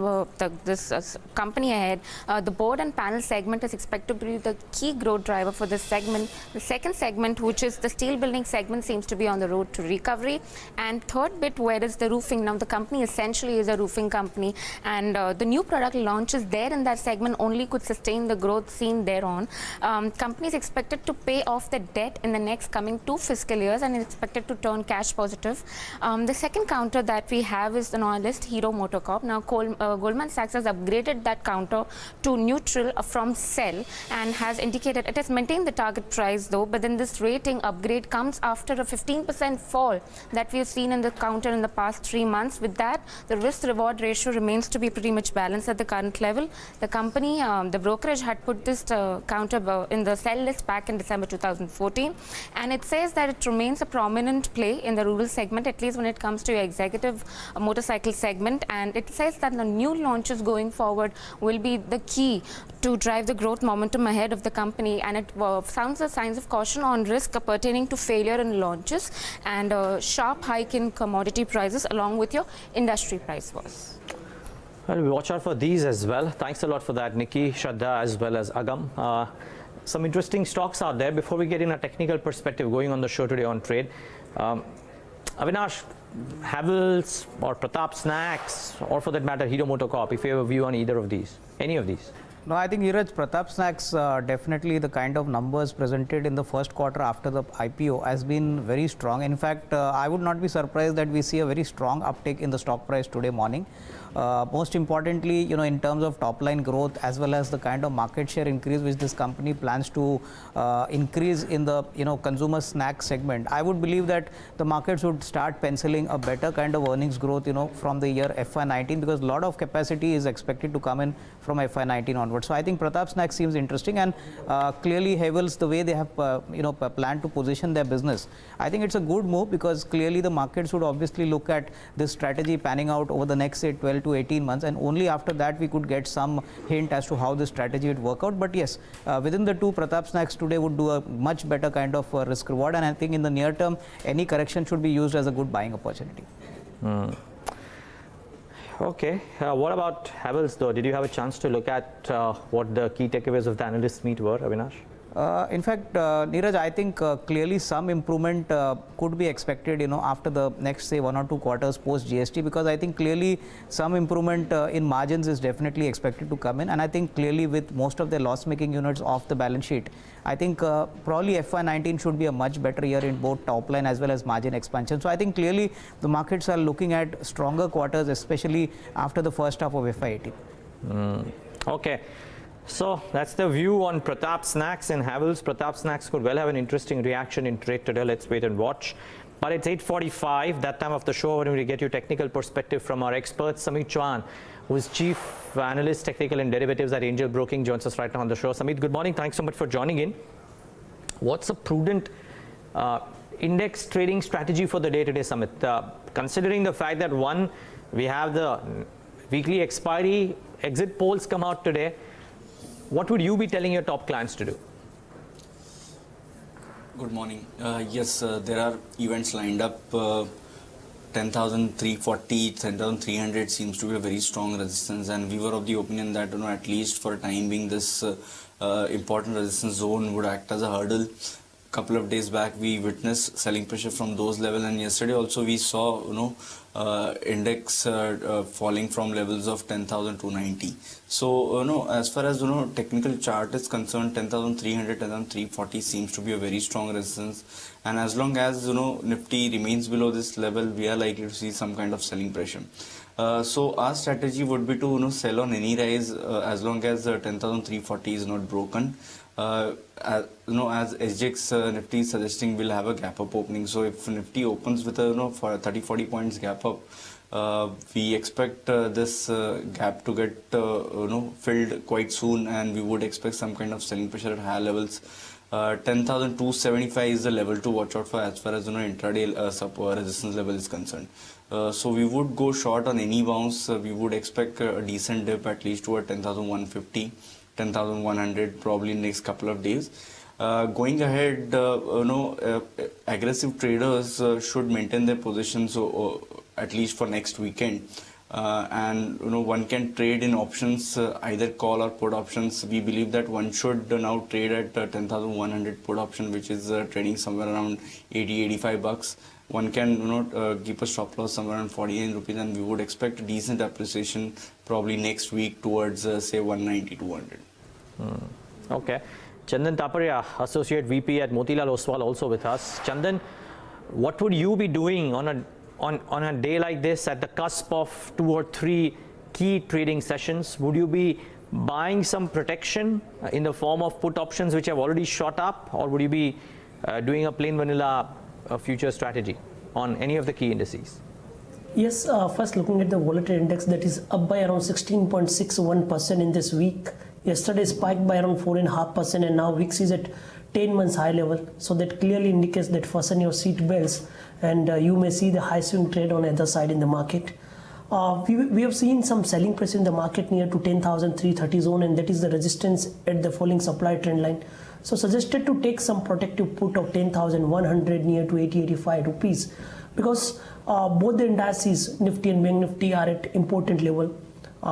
this company ahead. The board and panel segment is expected to be the key growth driver for this segment. The second segment, which is the steel building segment, seems to be on the road to recovery. And third bit, where is the roofing? Now the company essentially is a roofing company, and the new product launches there in that segment only could sustain the growth seen thereon. Company is expected to pay off the debt in the next coming 2 fiscal years and is expected to turn cash positive. The second counter that we have is the Analyst Hero Motorcorp. Now Goldman Sachs has upgraded that counter to neutral from sell and has indicated it has maintained the target price though, but then this rating upgrade comes after a 15% fall that we've seen in the counter in the past 3 months. With that, the risk-reward ratio remains to be pretty much balanced at the current level. The company, the brokerage had put this counter in the sell list back in December 2014, and it says that it remains a prominent play in the rural segment, at least when it comes to executive motorcycle segment, and it says that the new launches going forward will be the key to drive the growth momentum ahead of the company, and it sounds the signs of caution on risk pertaining to failure in launches and a sharp hike in commodity prices along with your industry price wars. Well, we watch out for these as well. Thanks a lot for that, Nikki, Shraddha, as well as Agam. Some interesting stocks out there. Before we get in a technical perspective going on the show today on trade, Avinash, Havells or Pratap Snacks, or for that matter, Hero MotoCorp, if you have a view on either of these, any of these? No, I think Neeraj, Pratap Snacks, definitely the kind of numbers presented in the first quarter after the IPO has been very strong. In fact, I would not be surprised that we see a very strong uptick in the stock price today morning. Most importantly, in terms of top line growth as well as the kind of market share increase which this company plans to increase in the consumer snack segment, I would believe that the markets would start penciling a better kind of earnings growth from the year FY19, because a lot of capacity is expected to come in from FY19 onwards. So I think Pratap Snacks seems interesting, and clearly Havells, the way they have planned to position their business, I think it's a good move, because clearly the markets would obviously look at this strategy panning out over the next say 12 to 18 months, and only after that we could get some hint as to how this strategy would work out. But yes, within the two, Pratap Snacks today would do a much better kind of risk reward, and I think in the near term any correction should be used as a good buying opportunity. Okay, what about Havells though? Did you have a chance to look at what the key takeaways of the analyst meet were, Avinash? In fact, Neeraj, I think clearly some improvement could be expected, after the next, say, 1 or 2 quarters post GST, because I think clearly some improvement in margins is definitely expected to come in. And I think clearly with most of the loss-making units off the balance sheet, I think probably FY19 should be a much better year in both top line as well as margin expansion. So I think clearly the markets are looking at stronger quarters, especially after the first half of FY18. Okay. So that's the view on Pratap Snacks and Havells. Pratap Snacks could well have an interesting reaction in trade today. Let's wait and watch. But it's 8:45, that time of the show when we get you technical perspective from our expert Sameet Chavan, who is Chief Analyst Technical and Derivatives at Angel Broking, joins us right now on the show. Sameet, good morning. Thanks so much for joining in. What's a prudent index trading strategy for the day today, Sameet? Considering the fact that one, we have the weekly expiry, exit polls come out today. What would you be telling your top clients to do? Good morning. Yes, there are events lined up. 10,340, 10,300 seems to be a very strong resistance, and we were of the opinion that at least for a time being this important resistance zone would act as a hurdle. Couple of days back we witnessed selling pressure from those levels, and yesterday also we saw index falling from levels of 10,290. So as far as technical chart is concerned, 10,300, 10,340 seems to be a very strong resistance, and as long as Nifty remains below this level, we are likely to see some kind of selling pressure. So our strategy would be to sell on any rise as long as 10,340 is not broken. As SGX Nifty is suggesting, we'll have a gap up opening. So if Nifty opens with a for 30-40 points gap up, we expect this gap to get filled quite soon, and we would expect some kind of selling pressure at higher levels. 10,275 is the level to watch out for as far as intraday resistance level is concerned. So we would go short on any bounce. We would expect a decent dip at least toward 10,150. 10,100 probably in the next couple of days. Going ahead, aggressive traders should maintain their positions at least for next weekend. And one can trade in options, either call or put options. We believe that one should now trade at 10,100 put option, which is trading somewhere around 80-85 bucks. One can keep a stop loss somewhere around 49 rupees, and we would expect a decent appreciation probably next week towards say 190-200. Okay. Chandan Taparia, Associate VP at Motilal Oswal, also with us. Chandan, what would you be doing on a day like this at the cusp of 2 or 3 key trading sessions? Would you be buying some protection in the form of put options which have already shot up, or would you be doing a plain vanilla future strategy on any of the key indices? Yes, first looking at the volatility index, that is up by around 16.61% in this week. Yesterday spiked by around 4.5%, and now VIX is at 10 months high level. So that clearly indicates that fasten your seat belts, and you may see the high swing trade on the other side in the market. We have seen some selling pressure in the market near to 10,330 zone, and that is the resistance at the falling supply trend line. So suggested to take some protective put of 10,100 near to 80-85 rupees, because both the indices, Nifty and Bank Nifty, are at important level.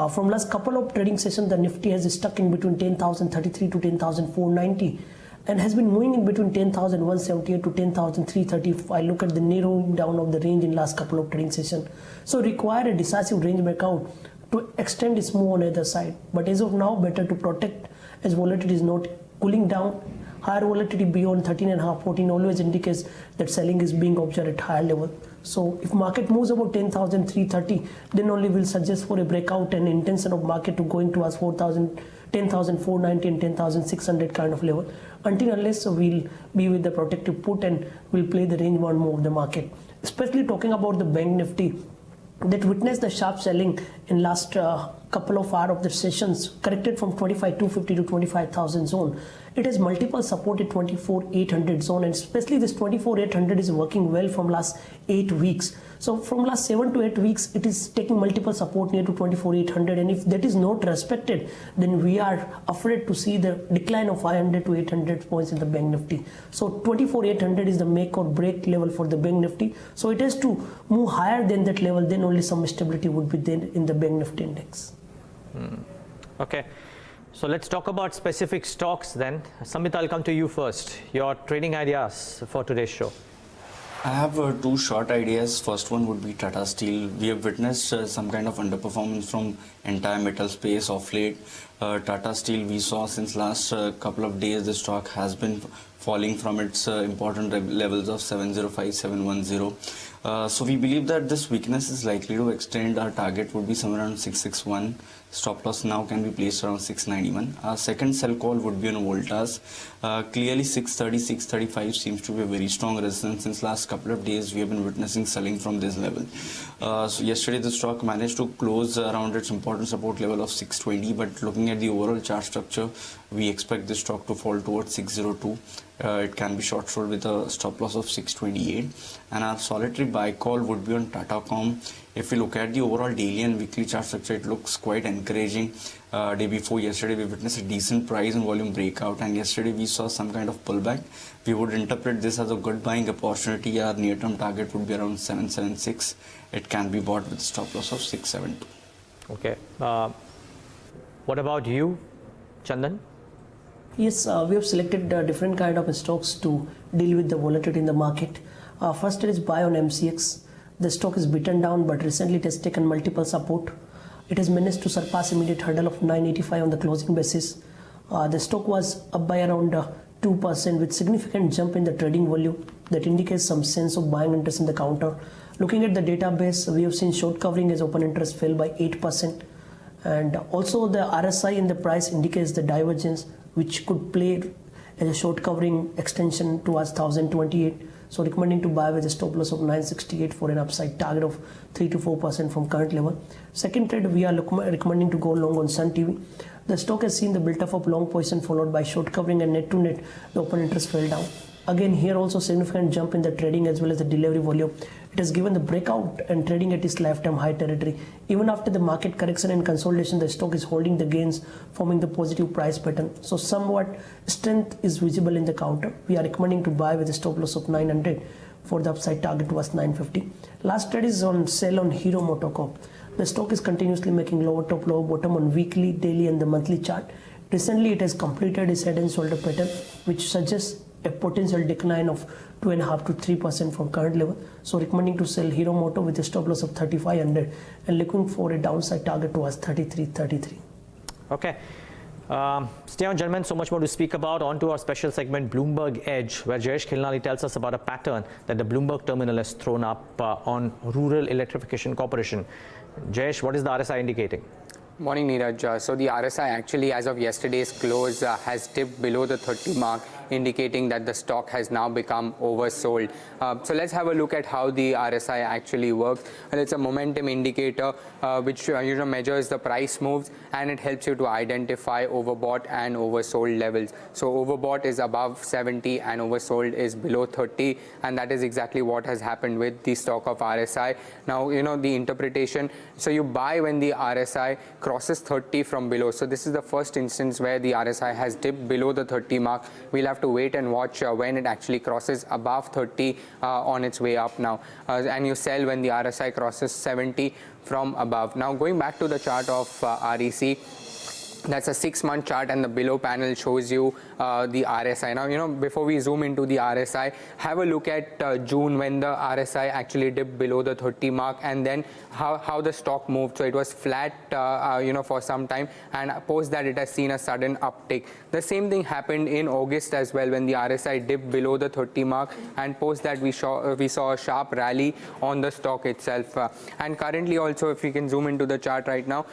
From last couple of trading sessions, the Nifty has stuck in between 10,033 to 10,490, and has been moving in between 10,178 to 10,330 if I look at the narrowing down of the range in last couple of trading sessions. So require a decisive range breakout to extend its move on either side. But as of now, better to protect as volatility is not cooling down. Higher volatility beyond 13.5, 14 always indicates that selling is being observed at higher level. So if market moves about 10,330, then only will suggest for a breakout and intention of market to going towards 10,490 and 10,600 kind of level. Until unless we'll be with the protective put and we'll play the range bound move of the market. Especially talking about the Bank Nifty that witnessed the sharp selling in last couple of hours of the sessions, corrected from 25,250 to 25,000 zone. It has multiple support at 24,800 zone, and especially this 24,800 is working well from last 8 weeks. So from last 7 to 8 weeks, it is taking multiple support near to 24,800, and if that is not respected, then we are afraid to see the decline of 500 to 800 points in the Bank Nifty. So 24,800 is the make or break level for the Bank Nifty. So it has to move higher than that level, then only some stability would be there in the Bank Nifty index. Okay. So let's talk about specific stocks then. Sameet, I'll come to you first. Your trading ideas for today's show. I have two short ideas. First one would be Tata Steel. We have witnessed some kind of underperformance from entire metal space of late. Tata Steel, we saw since last couple of days, the stock has been falling from its important levels of 705, 710. So we believe that this weakness is likely to extend. Our target would be somewhere around 661. Stop loss now can be placed around 691. Our second sell call would be on Voltas. Clearly 630, 635 seems to be a very strong resistance. Since last couple of days we have been witnessing selling from this level. So yesterday the stock managed to close around its important support level of 620, but looking at the overall chart structure, we expect this stock to fall towards 602. It can be short sold with a stop loss of 628, and our solitary buy call would be on Tatacom. If we look at the overall daily and weekly chart structure, it looks quite encouraging. Day before yesterday, we witnessed a decent price and volume breakout, and yesterday we saw some kind of pullback. We would interpret this as a good buying opportunity. Our near-term target would be around 776. It can be bought with a stop loss of 672. Okay. What about you, Chandan? Yes, we have selected different kind of stocks to deal with the volatility in the market. First, it is buy on MCX. The stock is beaten down, but recently it has taken multiple support. It has managed to surpass immediate hurdle of 985 on the closing basis. The stock was up by around 2% with significant jump in the trading volume that indicates some sense of buying interest in the counter. Looking at the database, we have seen short covering as open interest fell by 8%. And also the RSI in the price indicates the divergence, which could play as a short covering extension towards 1028. So recommending to buy with a stop loss of 968 for an upside target of 3 to 4% from current level. Second trade, we are recommending to go long on Sun TV. The stock has seen the build-up of long position followed by short covering, and net to net, the open interest fell down. Again, here also significant jump in the trading as well as the delivery volume. It has given the breakout and trading at its lifetime high territory. Even after the market correction and consolidation, the stock is holding the gains, forming the positive price pattern. So somewhat strength is visible in the counter. We are recommending to buy with a stop loss of 900 for the upside target was 950. Last trade is on sell on Hero MotoCorp. The stock is continuously making lower top, lower bottom on weekly, daily and the monthly chart. Recently, it has completed its head and shoulder pattern, which suggests a potential decline of 2.5 to 3% from current level. So recommending to sell Hero Moto with a stop loss of 3,500 and looking for a downside target towards 33.33. Okay. Stay on, gentlemen. So much more to speak about. On to our special segment, Bloomberg Edge, where Jayesh Khilnani tells us about a pattern that the Bloomberg terminal has thrown up on Rural Electrification Corporation. Jayesh, what is the RSI indicating? Morning, Neeraj. So the RSI actually, as of yesterday's close, has dipped below the 30 mark, indicating that the stock has now become oversold. So let's have a look at how the RSI actually works. And it's a momentum indicator which measures the price moves, and it helps you to identify overbought and oversold levels. So overbought is above 70 and oversold is below 30, and that is exactly what has happened with the stock of RSI. Now, the interpretation, so you buy when the RSI crosses 30 from below. So this is the first instance where the RSI has dipped below the 30 mark. We'll have to wait and watch when it actually crosses above 30 on its way up now. And you sell when the RSI crosses 70 from above. Now going back to the chart of REC, That's a 6-month chart, and the below panel shows you the RSI. Now, before we zoom into the RSI, have a look at June when the RSI actually dipped below the 30 mark, and then how the stock moved. So it was flat, for some time, and post that it has seen a sudden uptick. The same thing happened in August as well when the RSI dipped below the 30 mark, and post that we saw a sharp rally on the stock itself. And currently also, if we can zoom into the chart right now,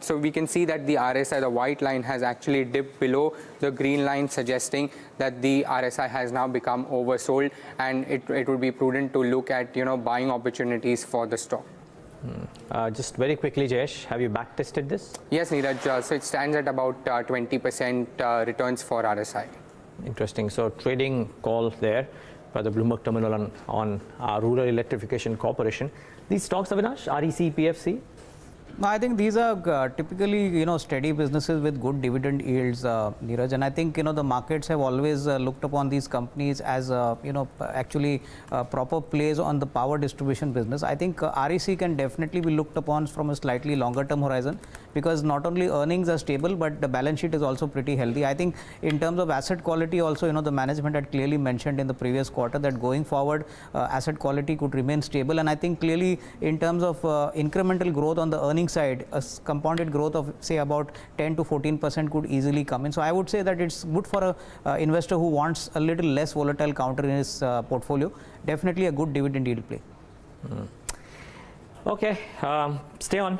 so we can see that the RSI, the white line, has actually dipped below the green line, suggesting that the RSI has now become oversold, and it would be prudent to look at buying opportunities for the stock. Just very quickly, Jayesh, have you back tested this? Yes, Neeraj. So it stands at about 20% returns for RSI. Interesting. So trading call there for the Bloomberg terminal on Rural Electrification Corporation. These stocks, Avinash, REC, PFC? No, I think these are typically, steady businesses with good dividend yields, Neeraj. And I think, the markets have always looked upon these companies as, actually proper plays on the power distribution business. I think REC can definitely be looked upon from a slightly longer term horizon, because not only earnings are stable, but the balance sheet is also pretty healthy. I think in terms of asset quality also, the management had clearly mentioned in the previous quarter that going forward, asset quality could remain stable. And I think clearly in terms of incremental growth on the earnings side, a compounded growth of say about 10 to 14% could easily come in. So I would say that it's good for a investor who wants a little less volatile counter in his portfolio. Definitely a good dividend yield play. Okay, stay on.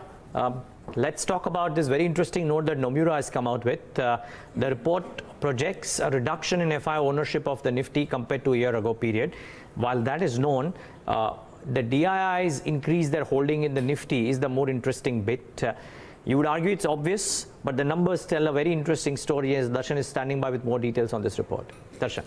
Let's talk about this very interesting note that Nomura has come out with. The report projects a reduction in FI ownership of the Nifty compared to a year ago period. While that is known, the DIIs increase their holding in the Nifty is the more interesting bit. You would argue it's obvious, but the numbers tell a very interesting story, as Darshan is standing by with more details on this report. Darshan.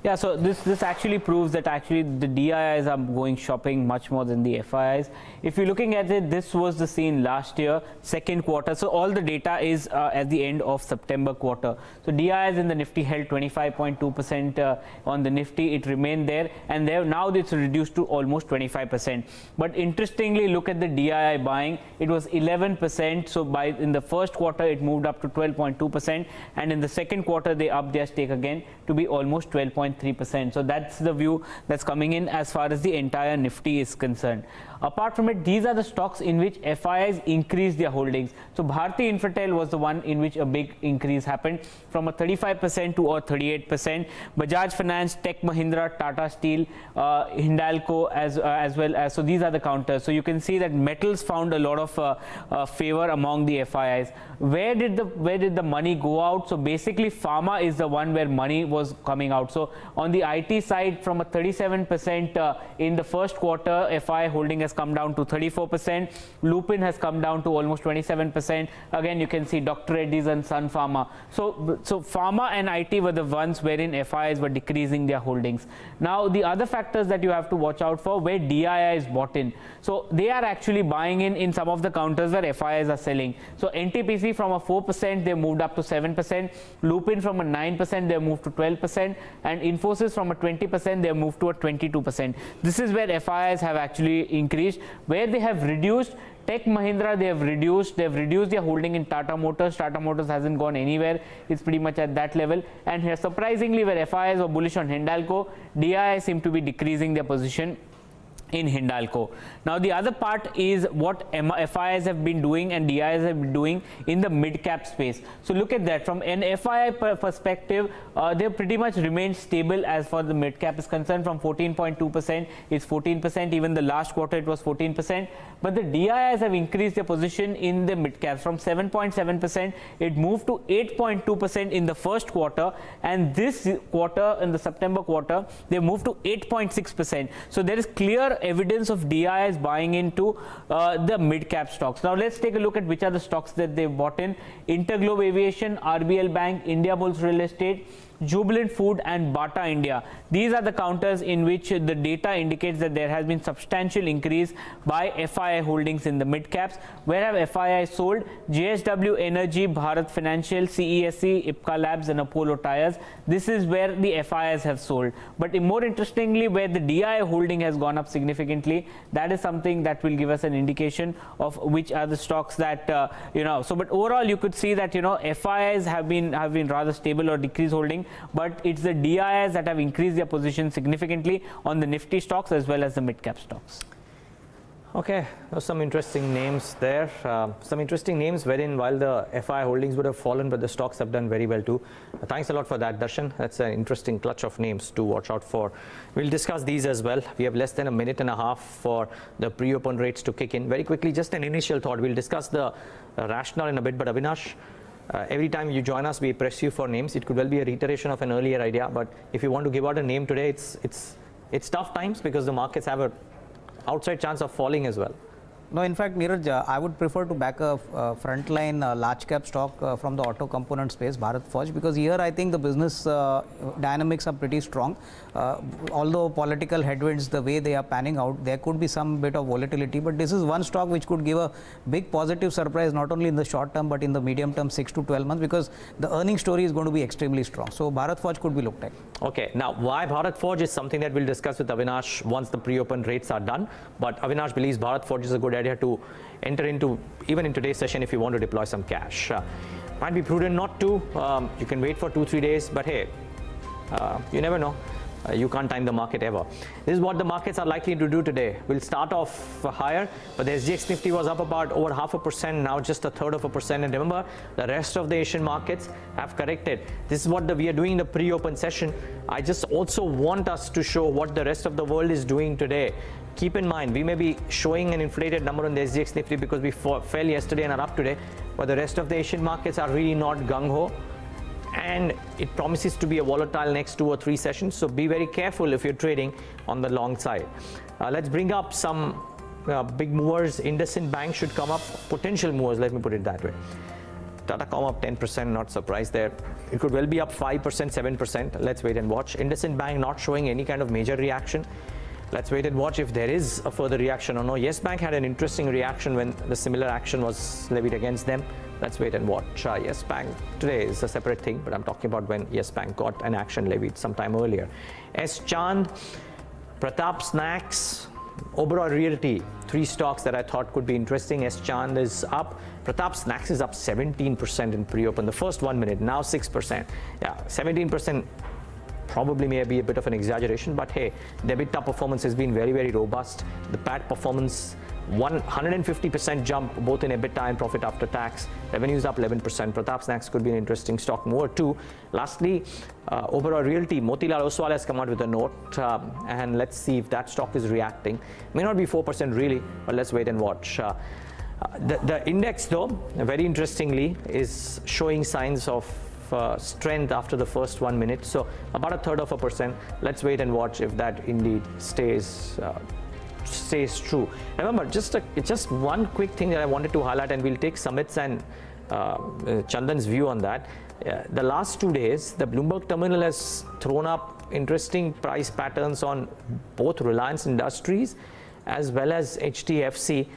Yeah, so this actually proves that actually the DIIs are going shopping much more than the FIIs. If you're looking at it, this was the scene last year, second quarter. So all the data is at the end of September quarter. So DIIs in the Nifty held 25.2% on the Nifty. It remained there, and now it's reduced to almost 25%. But interestingly, look at the DII buying. It was 11%. So in the first quarter, it moved up to 12.2%, and in the second quarter, they upped their stake again to be almost 12.3%. So that's the view that's coming in as far as the entire Nifty is concerned. Apart from it, these are the stocks in which FIIs increased their holdings. So Bharti Infratel was the one in which a big increase happened from a 35% to a 38%. Bajaj Finance, Tech Mahindra, Tata Steel, Hindalco as well as, so these are the counters. So you can see that metals found a lot of favor among the FIIs. Where did the money go out? So basically pharma is the one where money was coming out. So on the IT side, from a 37% in the first quarter, FI holding has come down to 34%. Lupin has come down to almost 27%. Again, you can see Dr. Reddy's and Sun Pharma. So pharma and IT were the ones wherein FIs were decreasing their holdings. Now, the other factors that you have to watch out for, where DII is bought in. So they are actually buying in some of the counters where FIs are selling. So NTPC from a 4%, they moved up to 7%. Lupin from a 9%, they moved to 12%. And Infosys from a 20%, they moved to a 22%. This is where FIs have actually increased. Where they have reduced, Tech Mahindra, they have reduced their holding in Tata Motors. Tata Motors hasn't gone anywhere. It's pretty much at that level. And here, surprisingly, where FIs were bullish on Hindalco, DII seem to be decreasing their position in Hindalco. Now the other part is what FIIs have been doing and DIIs have been doing in the mid-cap space. So look at that. From an FII perspective, they pretty much remained stable as far as the mid-cap is concerned. From 14.2%, it's 14%. Even the last quarter, it was 14%. But the DIIs have increased their position in the mid-cap. From 7.7%, it moved to 8.2% in the first quarter. And this quarter, in the September quarter, they moved to 8.6%. So there is clear evidence of DIIs buying into the mid-cap stocks. Now let's take a look at which are the stocks that they've bought in. Interglobe Aviation, RBL Bank, Indiabulls Real Estate, Jubilant Food and Bata India. These are the counters in which the data indicates that there has been substantial increase by FII holdings in the mid caps. Where have FII sold? JSW Energy, Bharat Financial, CESC, Ipca Labs and Apollo Tyres. This is where the FIIs have sold. But more interestingly, where the DI holding has gone up significantly, that is something that will give us an indication of which are the stocks that So, but overall, you could see that FIIs have been rather stable or decreased holding, but it's the DIs that have increased their position significantly on the Nifty stocks as well as the mid cap stocks. Okay, some interesting names there. Some interesting names wherein while the FI holdings would have fallen, but the stocks have done very well too. Thanks a lot for that, Darshan. That's an interesting clutch of names to watch out for. We'll discuss these as well. We have less than a minute and a half for the pre-open rates to kick in. Very quickly, just an initial thought. We'll discuss the rationale in a bit, but Avinash, every time you join us, we press you for names. It could well be a reiteration of an earlier idea, but if you want to give out a name today, it's tough times because the markets have a outside chance of falling as well. No, in fact, Neeraj, I would prefer to back a frontline large cap stock from the auto component space, Bharat Forge, because here I think the business dynamics are pretty strong. Although political headwinds, the way they are panning out, there could be some bit of volatility, but this is one stock which could give a big positive surprise, not only in the short term, but in the medium term, 6 to 12 months, because the earnings story is going to be extremely strong. So Bharat Forge could be looked at. Okay, now why Bharat Forge is something that we'll discuss with Avinash once the pre-open rates are done. But Avinash believes Bharat Forge is a good idea to enter into, even in today's session, if you want to deploy some cash. Might be prudent not to. You can wait for 2-3 days, but hey, you never know. You can't time the market ever. This is what the markets are likely to do today. We'll start off higher, but the SGX Nifty was up about over 0.5%, now just 1/3%. And remember, the rest of the Asian markets have corrected. This is what we are doing in the pre-open session. I just also want us to show what the rest of the world is doing today. Keep in mind, we may be showing an inflated number on the SGX Nifty because we fell yesterday and are up today, but the rest of the Asian markets are really not gung-ho. And it promises to be a volatile next 2 or 3 sessions. So be very careful if you're trading on the long side. Let's bring up some big movers. IndusInd Bank should come up. Potential movers, let me put it that way. Tata come up 10%, not surprised there. It could well be up 5%, 7%. Let's wait and watch. IndusInd Bank not showing any kind of major reaction. Let's wait and watch if there is a further reaction or no. Yes Bank had an interesting reaction when the similar action was levied against them. Let's wait and watch. Yes Bank today is a separate thing, but I'm talking about when Yes Bank got an action levied sometime earlier. S Chand, Pratap Snacks, Oberoi Realty, 3 stocks that I thought could be interesting. S Chand is up. Pratap Snacks is up 17% in pre-open. The first 1 minute, now 6%. Yeah, 17%. Probably may be a bit of an exaggeration, but hey, the EBITDA performance has been very, very robust. The PAT performance, 150% jump both in EBITDA and profit after tax. Revenues up 11%. Pratap Snacks could be an interesting stock more too. Lastly, Oberoi Realty, Motilal Oswal has come out with a note, and let's see if that stock is reacting. May not be 4% really, but let's wait and watch. The index though, very interestingly, is showing signs of strength after the first 1 minute, so about 1/3%. Let's wait and watch if that indeed stays true. Remember, just one quick thing that I wanted to highlight, and we'll take Sameet's and Chandan's view on that. The last 2 days, the Bloomberg terminal has thrown up interesting price patterns on both Reliance Industries as well as HDFC.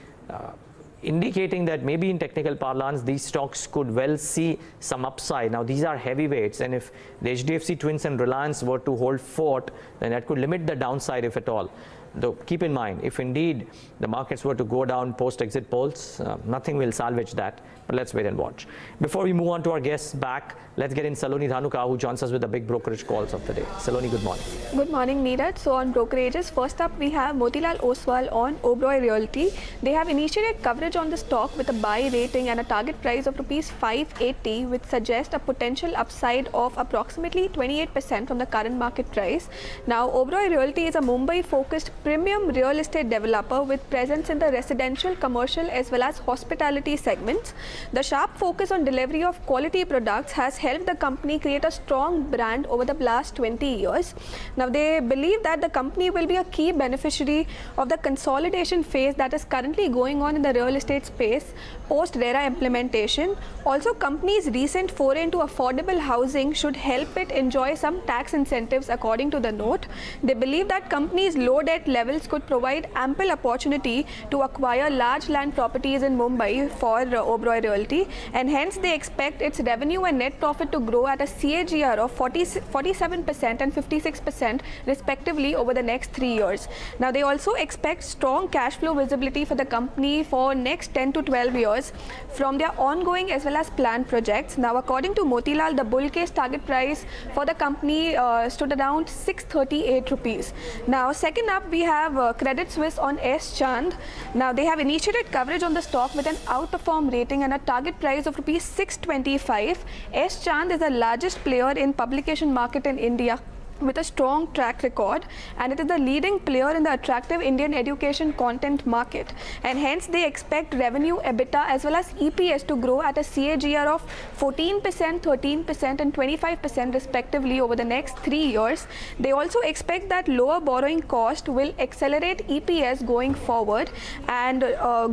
Indicating that maybe in technical parlance, these stocks could well see some upside. Now, these are heavyweights, and if the HDFC Twins and Reliance were to hold fort, then that could limit the downside, if at all. Though, keep in mind, if indeed the markets were to go down post-exit polls, nothing will salvage that. But let's wait and watch. Before we move on to our guests back, let's get in Saloni Dhanuka, who joins us with the big brokerage calls of the day. Saloni, good morning. Good morning, Neeraj. So on brokerages, first up we have Motilal Oswal on Oberoi Realty. They have initiated coverage on the stock with a buy rating and a target price of rupees 580, which suggests a potential upside of approximately 28% from the current market price. Now, Oberoi Realty is a Mumbai-focused premium real estate developer with presence in the residential, commercial as well as hospitality segments. The sharp focus on delivery of quality products has helped the company create a strong brand over the last 20 years. Now they believe that the company will be a key beneficiary of the consolidation phase that is currently going on in the real estate space post RERA implementation. Also, company's recent foray into affordable housing should help it enjoy some tax incentives according to the note. They believe that companies' low debt levels could provide ample opportunity to acquire large land properties in Mumbai for Oberoi Realty, and hence they expect its revenue and net profit to grow at a CAGR of 47% and 56% respectively over the next 3 years. Now they also expect strong cash flow visibility for the company for next 10 to 12 years from their ongoing as well as planned projects. Now according to Motilal, the bull case target price for the company stood around 638 rupees. Now second up we have Credit Suisse on S Chand. Now they have initiated coverage on the stock with an outperform rating and a target price of rupees 625. S Chand is the largest player in publication market in India with a strong track record, and it is the leading player in the attractive Indian education content market, and hence they expect revenue, EBITDA as well as EPS to grow at a CAGR of 14%, 13% and 25% respectively over the next 3 years. They also expect that lower borrowing cost will accelerate EPS going forward, and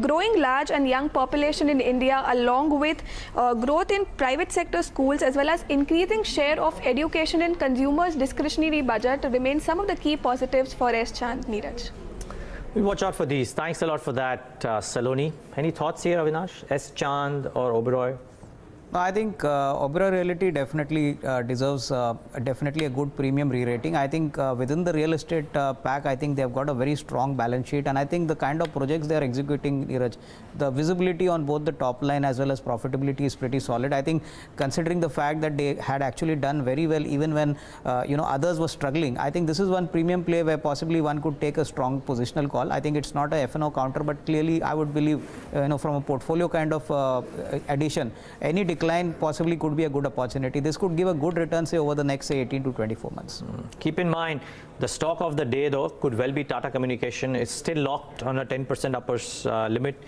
growing large and young population in India along with growth in private sector schools as well as increasing share of education in consumers' discretionary budget remain some of the key positives for S Chand. Neeraj. We'll watch out for these. Thanks a lot for that, Saloni. Any thoughts here, Avinash? S Chand or Oberoi? I think Oberoi Realty definitely deserves definitely a good premium re-rating. I think within the real estate pack, I think they have got a very strong balance sheet, and I think the kind of projects they are executing, Neeraj, the visibility on both the top line as well as profitability is pretty solid. I think considering the fact that they had actually done very well even when others were struggling, I think this is one premium play where possibly one could take a strong positional call. I think it's not a F&O counter, but clearly I would believe from a portfolio kind of addition, any decline possibly could be a good opportunity. This could give a good return, say, over the next, say, 18 to 24 months. Keep in mind, the stock of the day, though, could well be Tata Communication. It's still locked on a 10% uppers limit.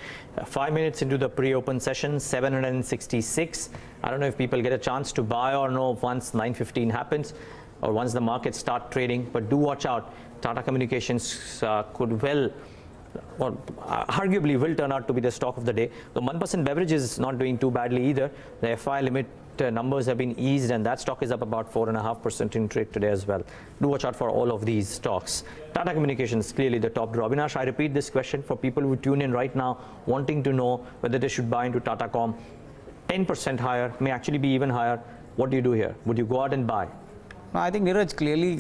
5 minutes into the pre-open session, 766. I don't know if people get a chance to buy or no once 9:15 happens or once the markets start trading, but do watch out. Tata Communications could well or arguably will turn out to be the stock of the day. The 1% beverage is not doing too badly either. The FI limit numbers have been eased, and that stock is up about 4.5% in trade today as well. Do watch out for all of these stocks. Tata Communications clearly the top draw. Avinash, I repeat this question for people who tune in right now wanting to know whether they should buy into Tata Com. 10% higher, may actually be even higher. What do you do here? Would you go out and buy? I think Neeraj, clearly,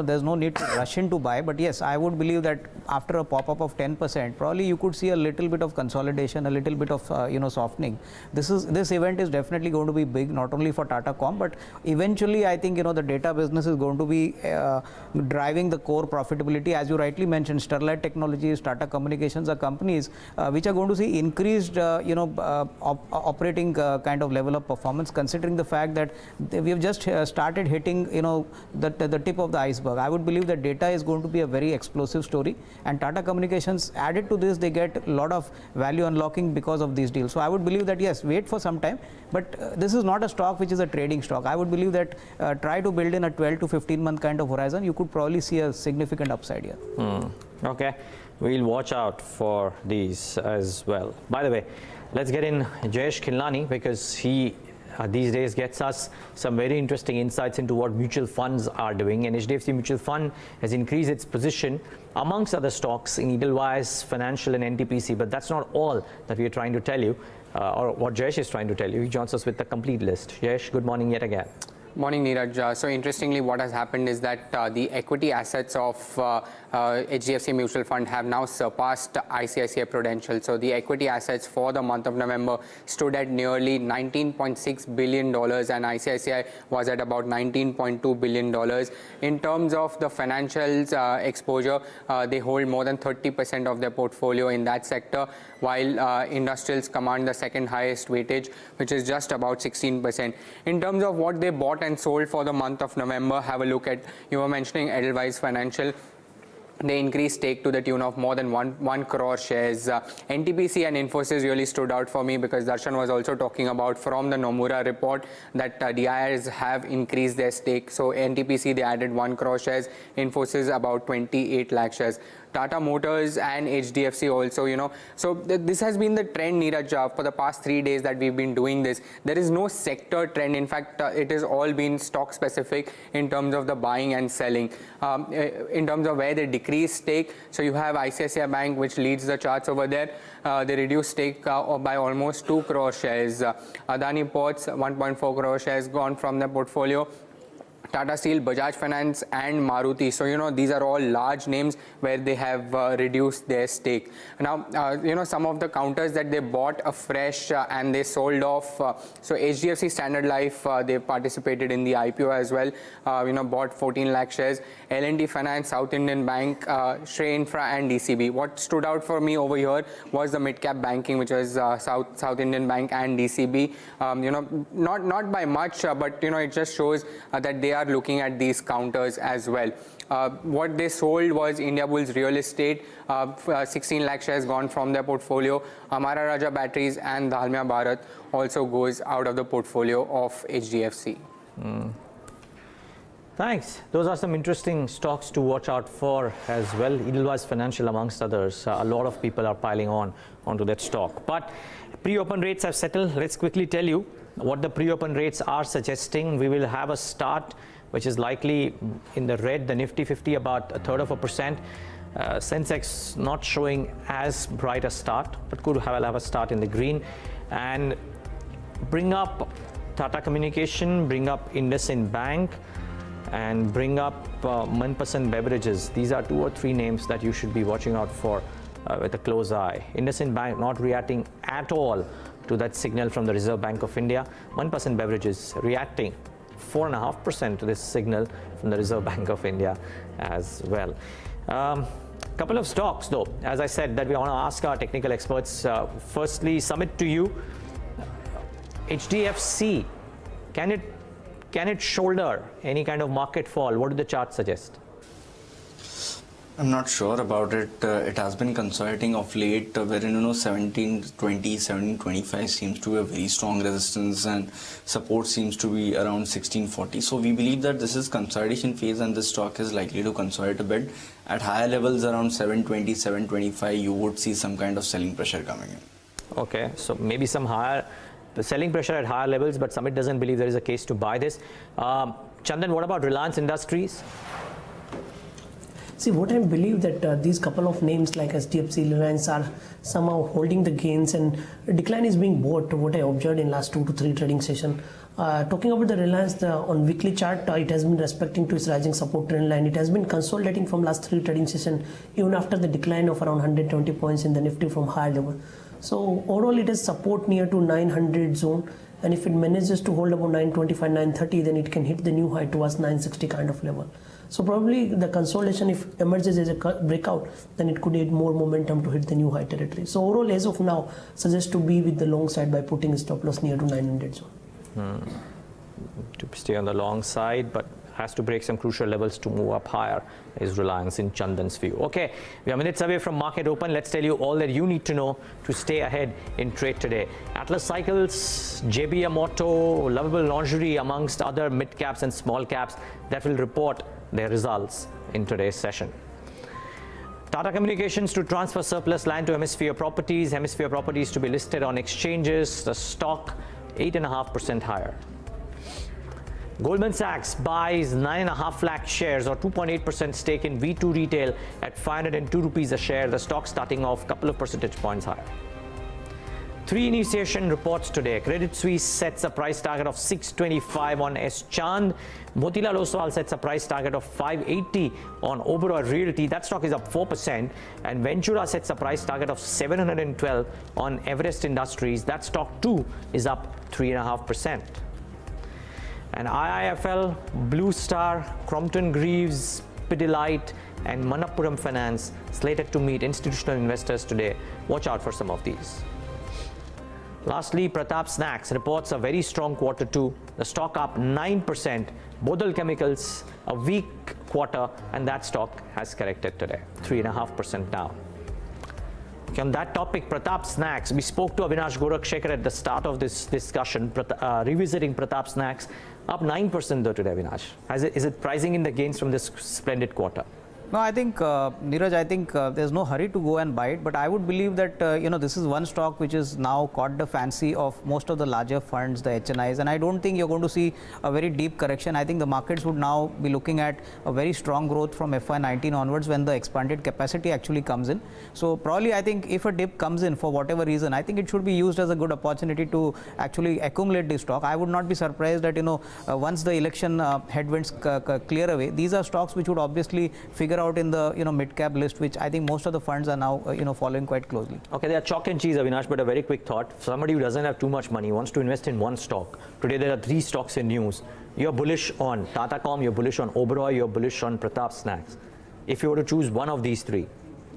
there's no need to rush in to buy, but yes, I would believe that after a pop-up of 10%, probably you could see a little bit of consolidation, a little bit of softening. This event is definitely going to be big, not only for Tata Com, but eventually I think the data business is going to be driving the core profitability. As you rightly mentioned, Sterlite Technologies, Tata Communications are companies which are going to see increased operating kind of level of performance, considering the fact that we have just started hitting the tip of the iceberg. I would believe that data is going to be a very explosive story, and Tata Communications, added to this, they get a lot of value unlocking because of these deals. So I would believe that yes, wait for some time, but this is not a stock which is a trading stock. I would believe that try to build in a 12 to 15 month kind of horizon. You could probably see a significant upside here. Okay, we'll watch out for these as well. By the way, let's get in Jayesh Khilnani, because he these days gets us some very interesting insights into what mutual funds are doing. And HDFC Mutual Fund has increased its position amongst other stocks in Edelweiss, Financial and NTPC. But that's not all that we are trying to tell you, or what Jayesh is trying to tell you. He joins us with the complete list. Jayesh, good morning yet again. Morning, Neeraj. So interestingly, what has happened is that the equity assets of HDFC Mutual Fund have now surpassed ICICI Prudential. So the equity assets for the month of November stood at nearly $19.6 billion, and ICICI was at about $19.2 billion. In terms of the financials exposure, they hold more than 30% of their portfolio in that sector, while industrials command the second highest weightage, which is just about 16%. In terms of what they bought and sold for the month of November, have a look at, you were mentioning Edelweiss Financial. They increased stake to the tune of more than 1 crore shares. NTPC and Infosys really stood out for me because Darshan was also talking about from the Nomura report that DIIs have increased their stake. So NTPC, they added 1 crore shares, Infosys about 28 lakh shares. Tata Motors and HDFC also, So this has been the trend, Neeraj, for the past 3 days that we've been doing this. There is no sector trend. In fact, it has all been stock specific in terms of the buying and selling. In terms of where they decrease stake, so you have ICICI Bank, which leads the charts over there. They reduced stake by almost 2 crore shares. Adani Ports, 1.4 crore shares gone from the portfolio. Tata Steel, Bajaj Finance and Maruti. So, these are all large names where they have reduced their stake. Now, some of the counters that they bought afresh and they sold off. So, HDFC Standard Life, they participated in the IPO as well, bought 14 lakh shares. L&T Finance, South Indian Bank, Shrey Infra and DCB. What stood out for me over here was the mid-cap banking, which was South Indian Bank and DCB. Not by much, but, it just shows that they are looking at these counters as well. What they sold was Indiabulls Real Estate, 16 lakh shares gone from their portfolio. Amara Raja Batteries and Dalmia Bharat also goes out of the portfolio of HDFC. Thanks. Those are some interesting stocks to watch out for as well. Edelweiss Financial amongst others. A lot of people are piling onto that stock. But pre-open rates have settled. Let's quickly tell you what the pre-open rates are suggesting. We will have a start which is likely in the red, the Nifty 50 about 1/3%. Sensex not showing as bright a start, but could have a start in the green. And bring up Tata Communication, bring up IndusInd Bank, and bring up Manpasand Beverages. These are 2 or 3 names that you should be watching out for with a close eye. IndusInd Bank not reacting at all to that signal from the Reserve Bank of India. Manpasand Beverages reacting 4.5% to this signal from the Reserve Bank of India as well. Couple of stocks though, as I said, that we want to ask our technical experts. Firstly, Sameet, to you, HDFC, can it shoulder any kind of market fall? What do the charts suggest? I'm not sure about it. It has been consolidating of late, wherein 1720, 1725 seems to be a very strong resistance, and support seems to be around 1640. So we believe that this is consolidation phase, and this stock is likely to consolidate a bit. At higher levels around 720, 725, you would see some kind of selling pressure coming in. Okay, so maybe some selling pressure at higher levels, but Sameet doesn't believe there is a case to buy this. Chandan, what about Reliance Industries? See, what I believe that these couple of names like HDFC, Reliance are somehow holding the gains, and decline is being bought, what I observed in last 2 to 3 trading session. Talking about the Reliance, on weekly chart, it has been respecting to its rising support trend line. It has been consolidating from last 3 trading session, even after the decline of around 120 points in the Nifty from higher level. So overall, it has support near to 900 zone. And if it manages to hold about 925, 930, then it can hit the new high towards 960 kind of level. So probably the consolidation, if emerges as a breakout, then it could add more momentum to hit the new high territory. So overall, as of now, suggest to be with the long side by putting a stop loss near to 900 zone. To stay on the long side, but has to break some crucial levels to move up higher is Reliance in Chandan's view. Okay, we are minutes away from market open. Let's tell you all that you need to know to stay ahead in trade today. Atlas Cycles, JBM Auto, Lovable Lingerie amongst other mid caps and small caps that will report their results in today's session. Tata Communications to transfer surplus land to Hemisphere Properties. Hemisphere Properties to be listed on exchanges. The stock 8.5% higher. Goldman Sachs buys 9.5 lakh shares or 2.8% stake in V2 Retail at 502 rupees a share. The stock starting off a couple of percentage points higher. 3 initiation reports today. Credit Suisse sets a price target of 625 on S-Chand. Motilal Oswal sets a price target of 580 on Oberoi Realty. That stock is up 4%. And Ventura sets a price target of 712 on Everest Industries. That stock too is up 3.5%. And IIFL, Blue Star, Crompton Greaves, Pidilite and Manappuram Finance slated to meet institutional investors today. Watch out for some of these. Lastly, Pratap Snacks reports a very strong Q2. The stock up 9%. Bodal Chemicals, a weak quarter, and that stock has corrected today, 3.5% down. Okay, on that topic, Pratap Snacks, we spoke to Avinash Gorakshakar at the start of this discussion, revisiting Pratap Snacks, up 9% though today, Avinash. Is it pricing in the gains from this splendid quarter? No, I think, Neeraj, I think there's no hurry to go and buy it, but I would believe that, this is one stock which is now caught the fancy of most of the larger funds, the HNIs, and I don't think you're going to see a very deep correction. I think the markets would now be looking at a very strong growth from FY19 onwards when the expanded capacity actually comes in. So probably I think if a dip comes in for whatever reason, I think it should be used as a good opportunity to actually accumulate this stock. I would not be surprised that, once the election headwinds clear away, these are stocks which would obviously figure out in the mid cap list, which I think most of the funds are now following quite closely. Okay, they are chalk and cheese, Avinash, but a very quick thought. Somebody who doesn't have too much money wants to invest in one stock. Today there are 3 stocks in news. You're bullish on Tatacom, you're bullish on Oberoi, you're bullish on Pratap Snacks. If you were to choose one of these 3.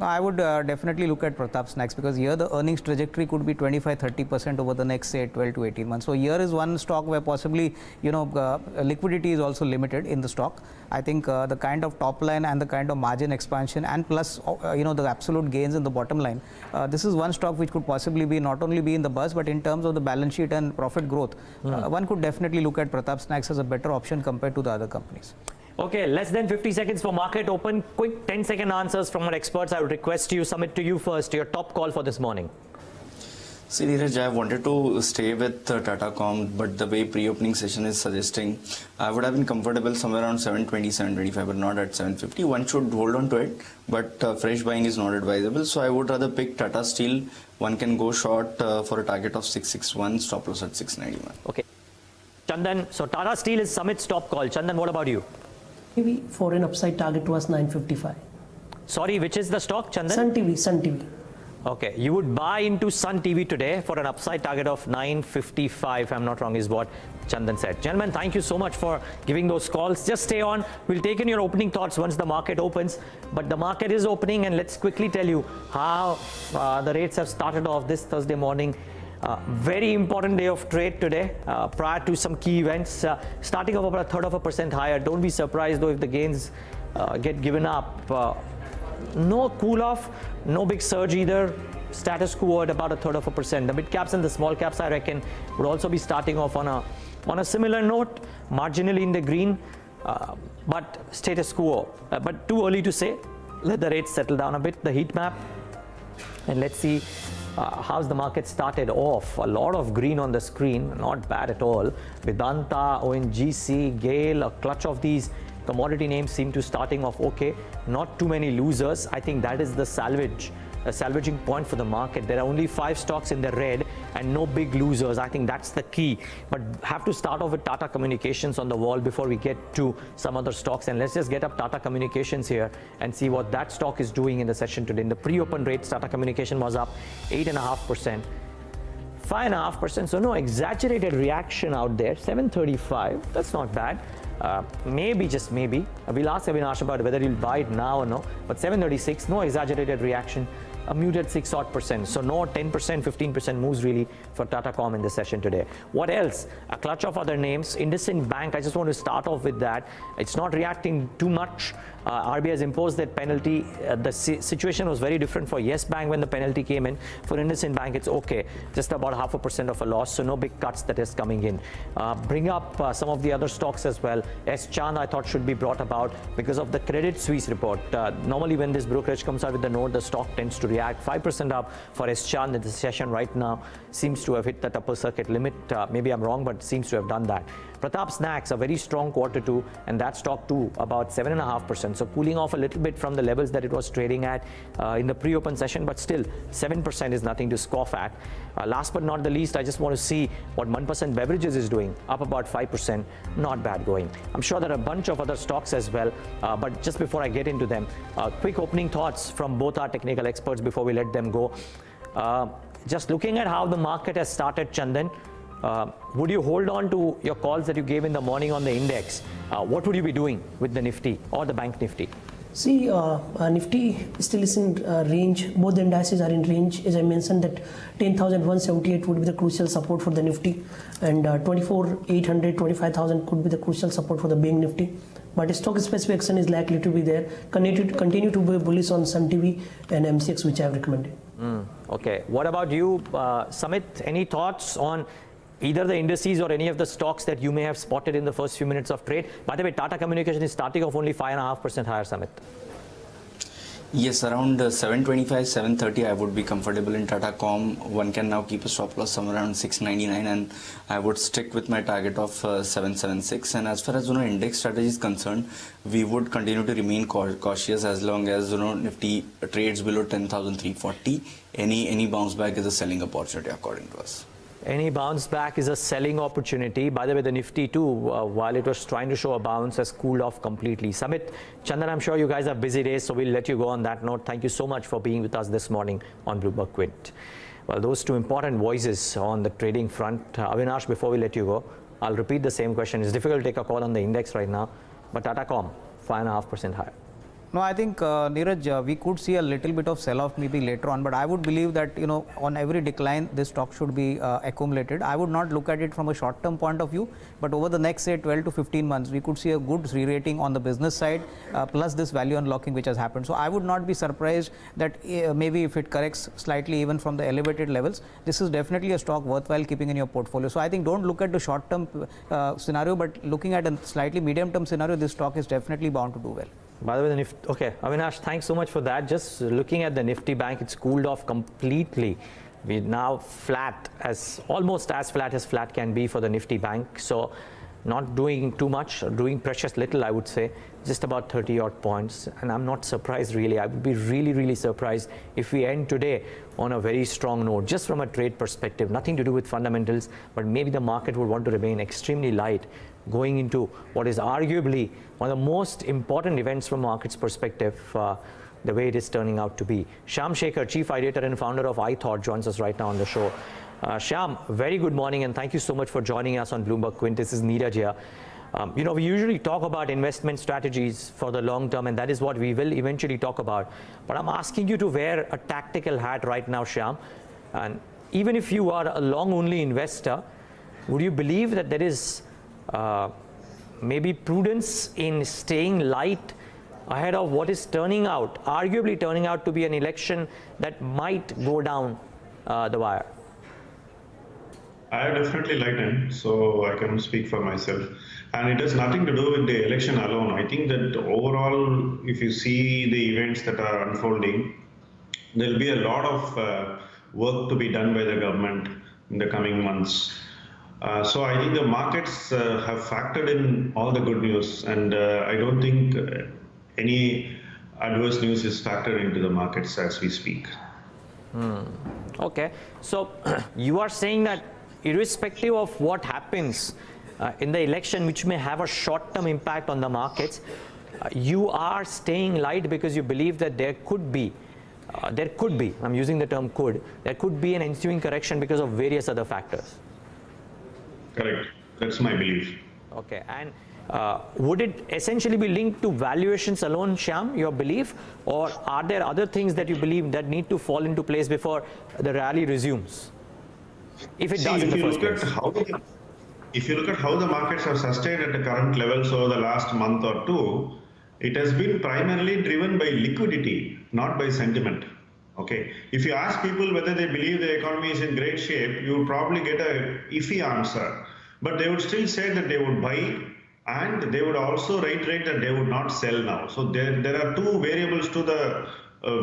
I would definitely look at Pratap Snacks, because here the earnings trajectory could be 25-30% over the next, say, 12 to 18 months. So here is one stock where possibly, liquidity is also limited in the stock. I think the kind of top line and the kind of margin expansion and plus, the absolute gains in the bottom line, this is one stock which could possibly be not only be in the buzz, but in terms of the balance sheet and profit growth, one could definitely look at Pratap Snacks as a better option compared to the other companies. Okay, less than 50 seconds for market open. Quick 10-second answers from our experts. I would request you, Sameet, to you first, your top call for this morning. See, Neeraj, I wanted to stay with Tatacom, but the way pre-opening session is suggesting, I would have been comfortable somewhere around 720, 725, but not at 750. One should hold on to it, but fresh buying is not advisable. So I would rather pick Tata Steel. One can go short for a target of 661, stop loss at 691. Okay. Chandan, so Tata Steel is Sameet's top call. Chandan, what about you? Maybe for an upside target was 955. Sorry, which is the stock, Chandan? Sun TV. Okay, you would buy into Sun TV today for an upside target of 955, if I'm not wrong, is what Chandan said. Gentlemen, thank you so much for giving those calls. Just stay on. We'll take in your opening thoughts once the market opens. But the market is opening, and let's quickly tell you how the rates have started off this Thursday morning. Very important day of trade today, prior to some key events. Starting off about 1/3% higher. Don't be surprised though if the gains get given up. No cool off, no big surge either. Status quo at about 1/3%. The mid caps and the small caps, I reckon, would also be starting off on a similar note, marginally in the green, but status quo. But too early to say. Let the rates settle down a bit. The heat map, and let's see how's the market started off. A lot of green on the screen, not bad at all. Vedanta, ONGC, GAIL, a clutch of these commodity names seem to starting off okay. Not too many losers. I think that is the salvaging point for the market. There are only 5 stocks in the red and no big losers. I think that's the key. But have to start off with Tata Communications on the wall before we get to some other stocks. And let's just get up Tata Communications here and see what that stock is doing in the session today. In the pre-open rates, Tata Communication was up 8.5%. 5.5%, so no exaggerated reaction out there. 735, that's not bad. Maybe, just maybe. We'll ask Avinash about whether he'll buy it now or no. But 736, no exaggerated reaction. A muted 6% So no 10%, 15% moves really for Tatacom in the session today. What else? A clutch of other names. IndusInd Bank, I just want to start off with that. It's not reacting too much. RBI has imposed that penalty. The situation was very different for Yes Bank when the penalty came in. For IndusInd Bank, it's okay. Just about 0.5% of a loss, so no big cuts that is coming in. Bring up some of the other stocks as well. Chand, I thought, should be brought about because of the Credit Suisse report. Normally when this brokerage comes out with the note, the stock tends to react. 5% up for Chand in the session right now. Seems to have hit that upper circuit limit. Maybe I'm wrong, but seems to have done that. Pratap Snacks, a very strong Q2, and that stock too, about 7.5%. So cooling off a little bit from the levels that it was trading at in the pre-open session, but still 7% is nothing to scoff at. Last but not the least, I just want to see what 1% Beverages is doing, up about 5%. Not bad going. I'm sure there are a bunch of other stocks as well, but just before I get into them, quick opening thoughts from both our technical experts before we let them go. Just looking at how the market has started, Chandan, would you hold on to your calls that you gave in the morning on the index? What would you be doing with the Nifty or the Bank Nifty? See, Nifty still is in range. Both the indices are in range. As I mentioned, that 10,178 would be the crucial support for the Nifty, and 24,800, 25,000 could be the crucial support for the Bank Nifty. But stock specific action is likely to be there. Continue to be bullish on Sun TV and MCX, which I have recommended. Okay, what about you, Sameet? Any thoughts on either the indices or any of the stocks that you may have spotted in the first few minutes of trade? By the way, Tata Communication is starting off only 5.5% higher, Sameet. Yes, around 725, 730, I would be comfortable in Tata Com. One can now keep a stop loss somewhere around 699, and I would stick with my target of 776. And as far as index strategy is concerned, we would continue to remain cautious as long as Nifty trades below 10,340. Any bounce back is a selling opportunity according to us. Any bounce back is a selling opportunity. By the way, the Nifty too, while it was trying to show a bounce, has cooled off completely. Sameet, Chandan, I'm sure you guys have busy days, so we'll let you go on that note. Thank you so much for being with us this morning on Bloomberg Quint. Well, those two important voices on the trading front. Avinash, before we let you go, I'll repeat the same question. It's difficult to take a call on the index right now, but Tata Com, 5.5% higher. No, I think, Neeraj, we could see a little bit of sell-off maybe later on, but I would believe that, on every decline, this stock should be accumulated. I would not look at it from a short-term point of view, but over the next, say, 12 to 15 months, we could see a good re-rating on the business side, plus this value unlocking which has happened. So I would not be surprised that maybe if it corrects slightly even from the elevated levels, this is definitely a stock worthwhile keeping in your portfolio. So I think don't look at the short-term scenario, but looking at a slightly medium-term scenario, this stock is definitely bound to do well. By the way, the Nifty, okay, Avinash, thanks so much for that. Just looking at the Nifty Bank, it's cooled off completely. We're now flat, almost as flat can be for the Nifty Bank. So not doing too much, doing precious little, I would say, just about 30 odd points. And I'm not surprised really. I would be really surprised if we end today on a very strong note, just from a trade perspective, nothing to do with fundamentals, but maybe the market would want to remain extremely light going into what is arguably one of the most important events from market's perspective, the way it is turning out to be. Shyam, Chief Ideator and founder of iThought, joins us right now on the show. Shyam, very good morning and thank you so much for joining us on Bloomberg Quint. This is Neeraj here. We usually talk about investment strategies for the long term, and that is what we will eventually talk about. But I'm asking you to wear a tactical hat right now, Shyam. And even if you are a long-only investor, would you believe that there is maybe prudence in staying light ahead of what is arguably turning out to be an election that might go down the wire? I definitely lightened, so I can speak for myself. And it has nothing to do with the election alone. I think that overall, if you see the events that are unfolding, there will be a lot of work to be done by the government in the coming months. So I think the markets have factored in all the good news, and I don't think any adverse news is factored into the markets as we speak. Okay, so you are saying that irrespective of what happens in the election, which may have a short-term impact on the markets, you are staying light because you believe that there could be, I'm using the term could, there could be an ensuing correction because of various other factors. Correct. That's my belief. Okay, and would it essentially be linked to valuations alone, Shyam, your belief, or are there other things that you believe that need to fall into place before the rally resumes? If it does in the first place. If you look at how the markets have sustained at the current levels over the last month or two, it has been primarily driven by liquidity, not by sentiment. Okay. If you ask people whether they believe the economy is in great shape, you would probably get a iffy answer. But they would still say that they would buy, and they would also reiterate that they would not sell now. So there are two variables to the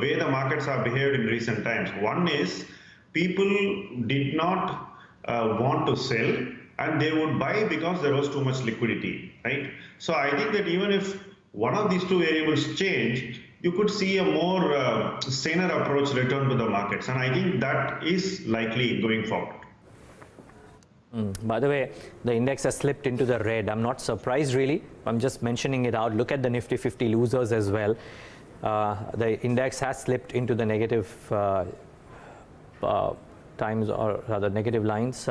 way the markets have behaved in recent times. One is people did not want to sell, and they would buy because there was too much liquidity, right? So I think that even if one of these two variables change, you could see a more saner approach return to the markets. And I think that is likely going forward. By the way, the index has slipped into the red. I'm not surprised really. I'm just mentioning it out. Look at the Nifty 50 losers as well. The index has slipped into the negative times, or rather negative lines.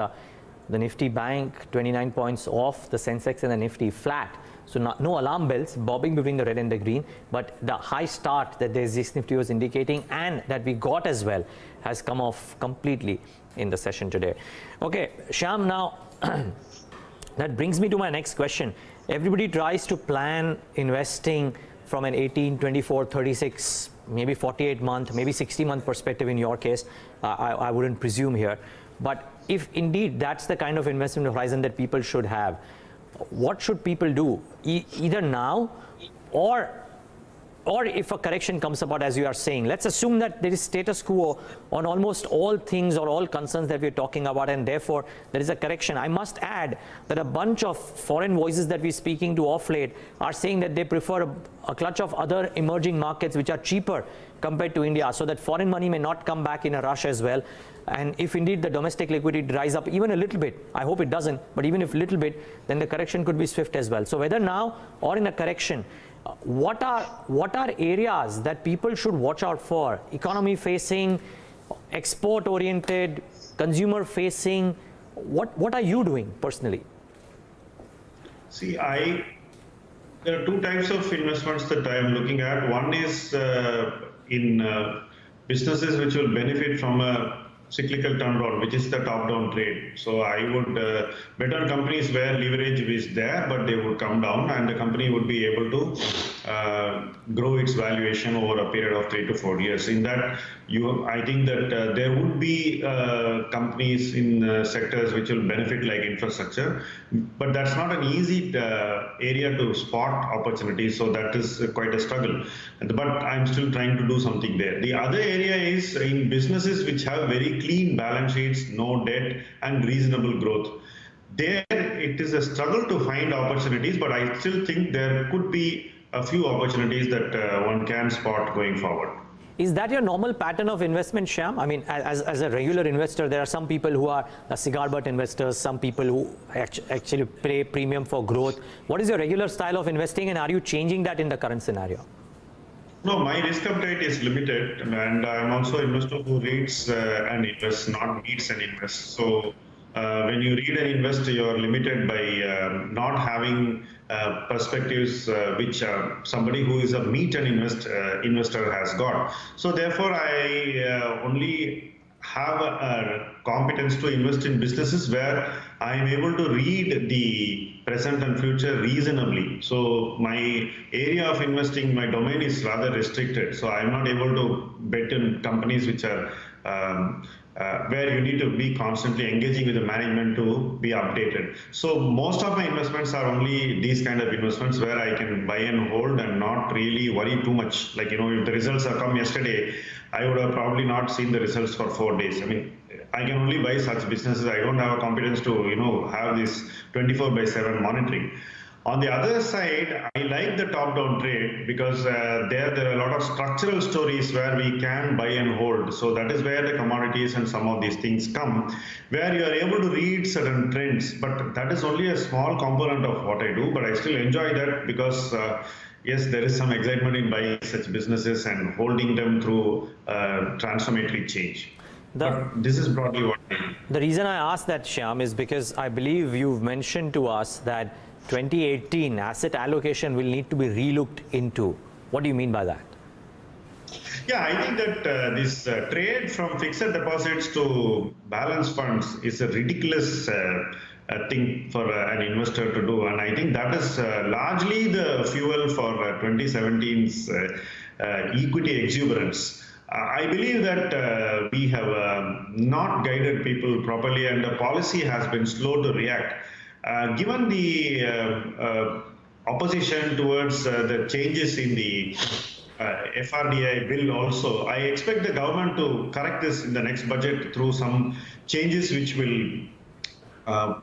The Nifty Bank 29 points off, the Sensex and the Nifty flat. So no alarm bells bobbing between the red and the green, but the high start that the SGX Nifty was indicating and that we got as well has come off completely in the session today. Okay, Shyam, now that brings me to my next question. everybody tries to plan investing from an 18, 24, 36, maybe 48 month, maybe 60 month perspective in your case. I wouldn't presume here. But if indeed that's the kind of investment horizon that people should have, what should people do? Either now or if a correction comes about, as you are saying, let's assume that there is status quo on almost all things or all concerns that we're talking about, and therefore there is a correction. I must add that a bunch of foreign voices that we're speaking to off late are saying that they prefer a clutch of other emerging markets which are cheaper compared to India, so that foreign money may not come back in a rush as well. And if indeed the domestic liquidity dries up even a little bit, I hope it doesn't, but even if a little bit, then the correction could be swift as well. So whether now or in a correction, what are areas that people should watch out for? Economy facing, export oriented, consumer facing? What are you doing personally? See, there are two types of investments that I am looking at. One is in businesses which will benefit from a cyclical turnaround, which is the top-down trade. So I would bet on companies where leverage is there, but they would come down, and the company would be able to grow its valuation over a period of 3 to 4 years. In that, I think that there would be companies in sectors which will benefit, like infrastructure, but that's not an easy area to spot opportunities. So that is quite a struggle. But I'm still trying to do something there. The other area is in businesses which have very clean balance sheets, no debt, and reasonable growth. There, it is a struggle to find opportunities, but I still think there could be a few opportunities that one can spot going forward. Is that your normal pattern of investment, Shyam? I mean, as a regular investor, there are some people who are cigar butt investors, some people who actually pay premium for growth. What is your regular style of investing, and are you changing that in the current scenario? No, my risk appetite is limited, and I'm also an investor who reads and invests, not reads and invests. So when you read and invest, you're limited by not having perspectives which somebody who is a meet and invest investor has got. So therefore, I only have a competence to invest in businesses where I am able to read the present and future reasonably. So my area of investing, my domain is rather restricted. So I'm not able to bet in companies which are where you need to be constantly engaging with the management to be updated. So most of my investments are only these kind of investments where I can buy and hold and not really worry too much. Like, if the results have come yesterday, I would have probably not seen the results for 4 days. I mean, I can only buy such businesses. I don't have a competence to, have this 24/7 monitoring. On the other side, I like the top-down trade because there are a lot of structural stories where we can buy and hold. So that is where the commodities and some of these things come, where you are able to read certain trends. But that is only a small component of what I do. But I still enjoy that because, yes, there is some excitement in buying such businesses and holding them through transformative change. But this is broadly what I do. The reason I asked that, Shyam, is because I believe you've mentioned to us that 2018 asset allocation will need to be relooked into. What do you mean by that? Yeah, I think that this trade from fixed deposits to balance funds is a ridiculous thing for an investor to do. And I think that is largely the fuel for 2017's equity exuberance. I believe that we have not guided people properly, and the policy has been slow to react. Given the opposition towards the changes in the FRDI bill also, I expect the government to correct this in the next budget through some changes which will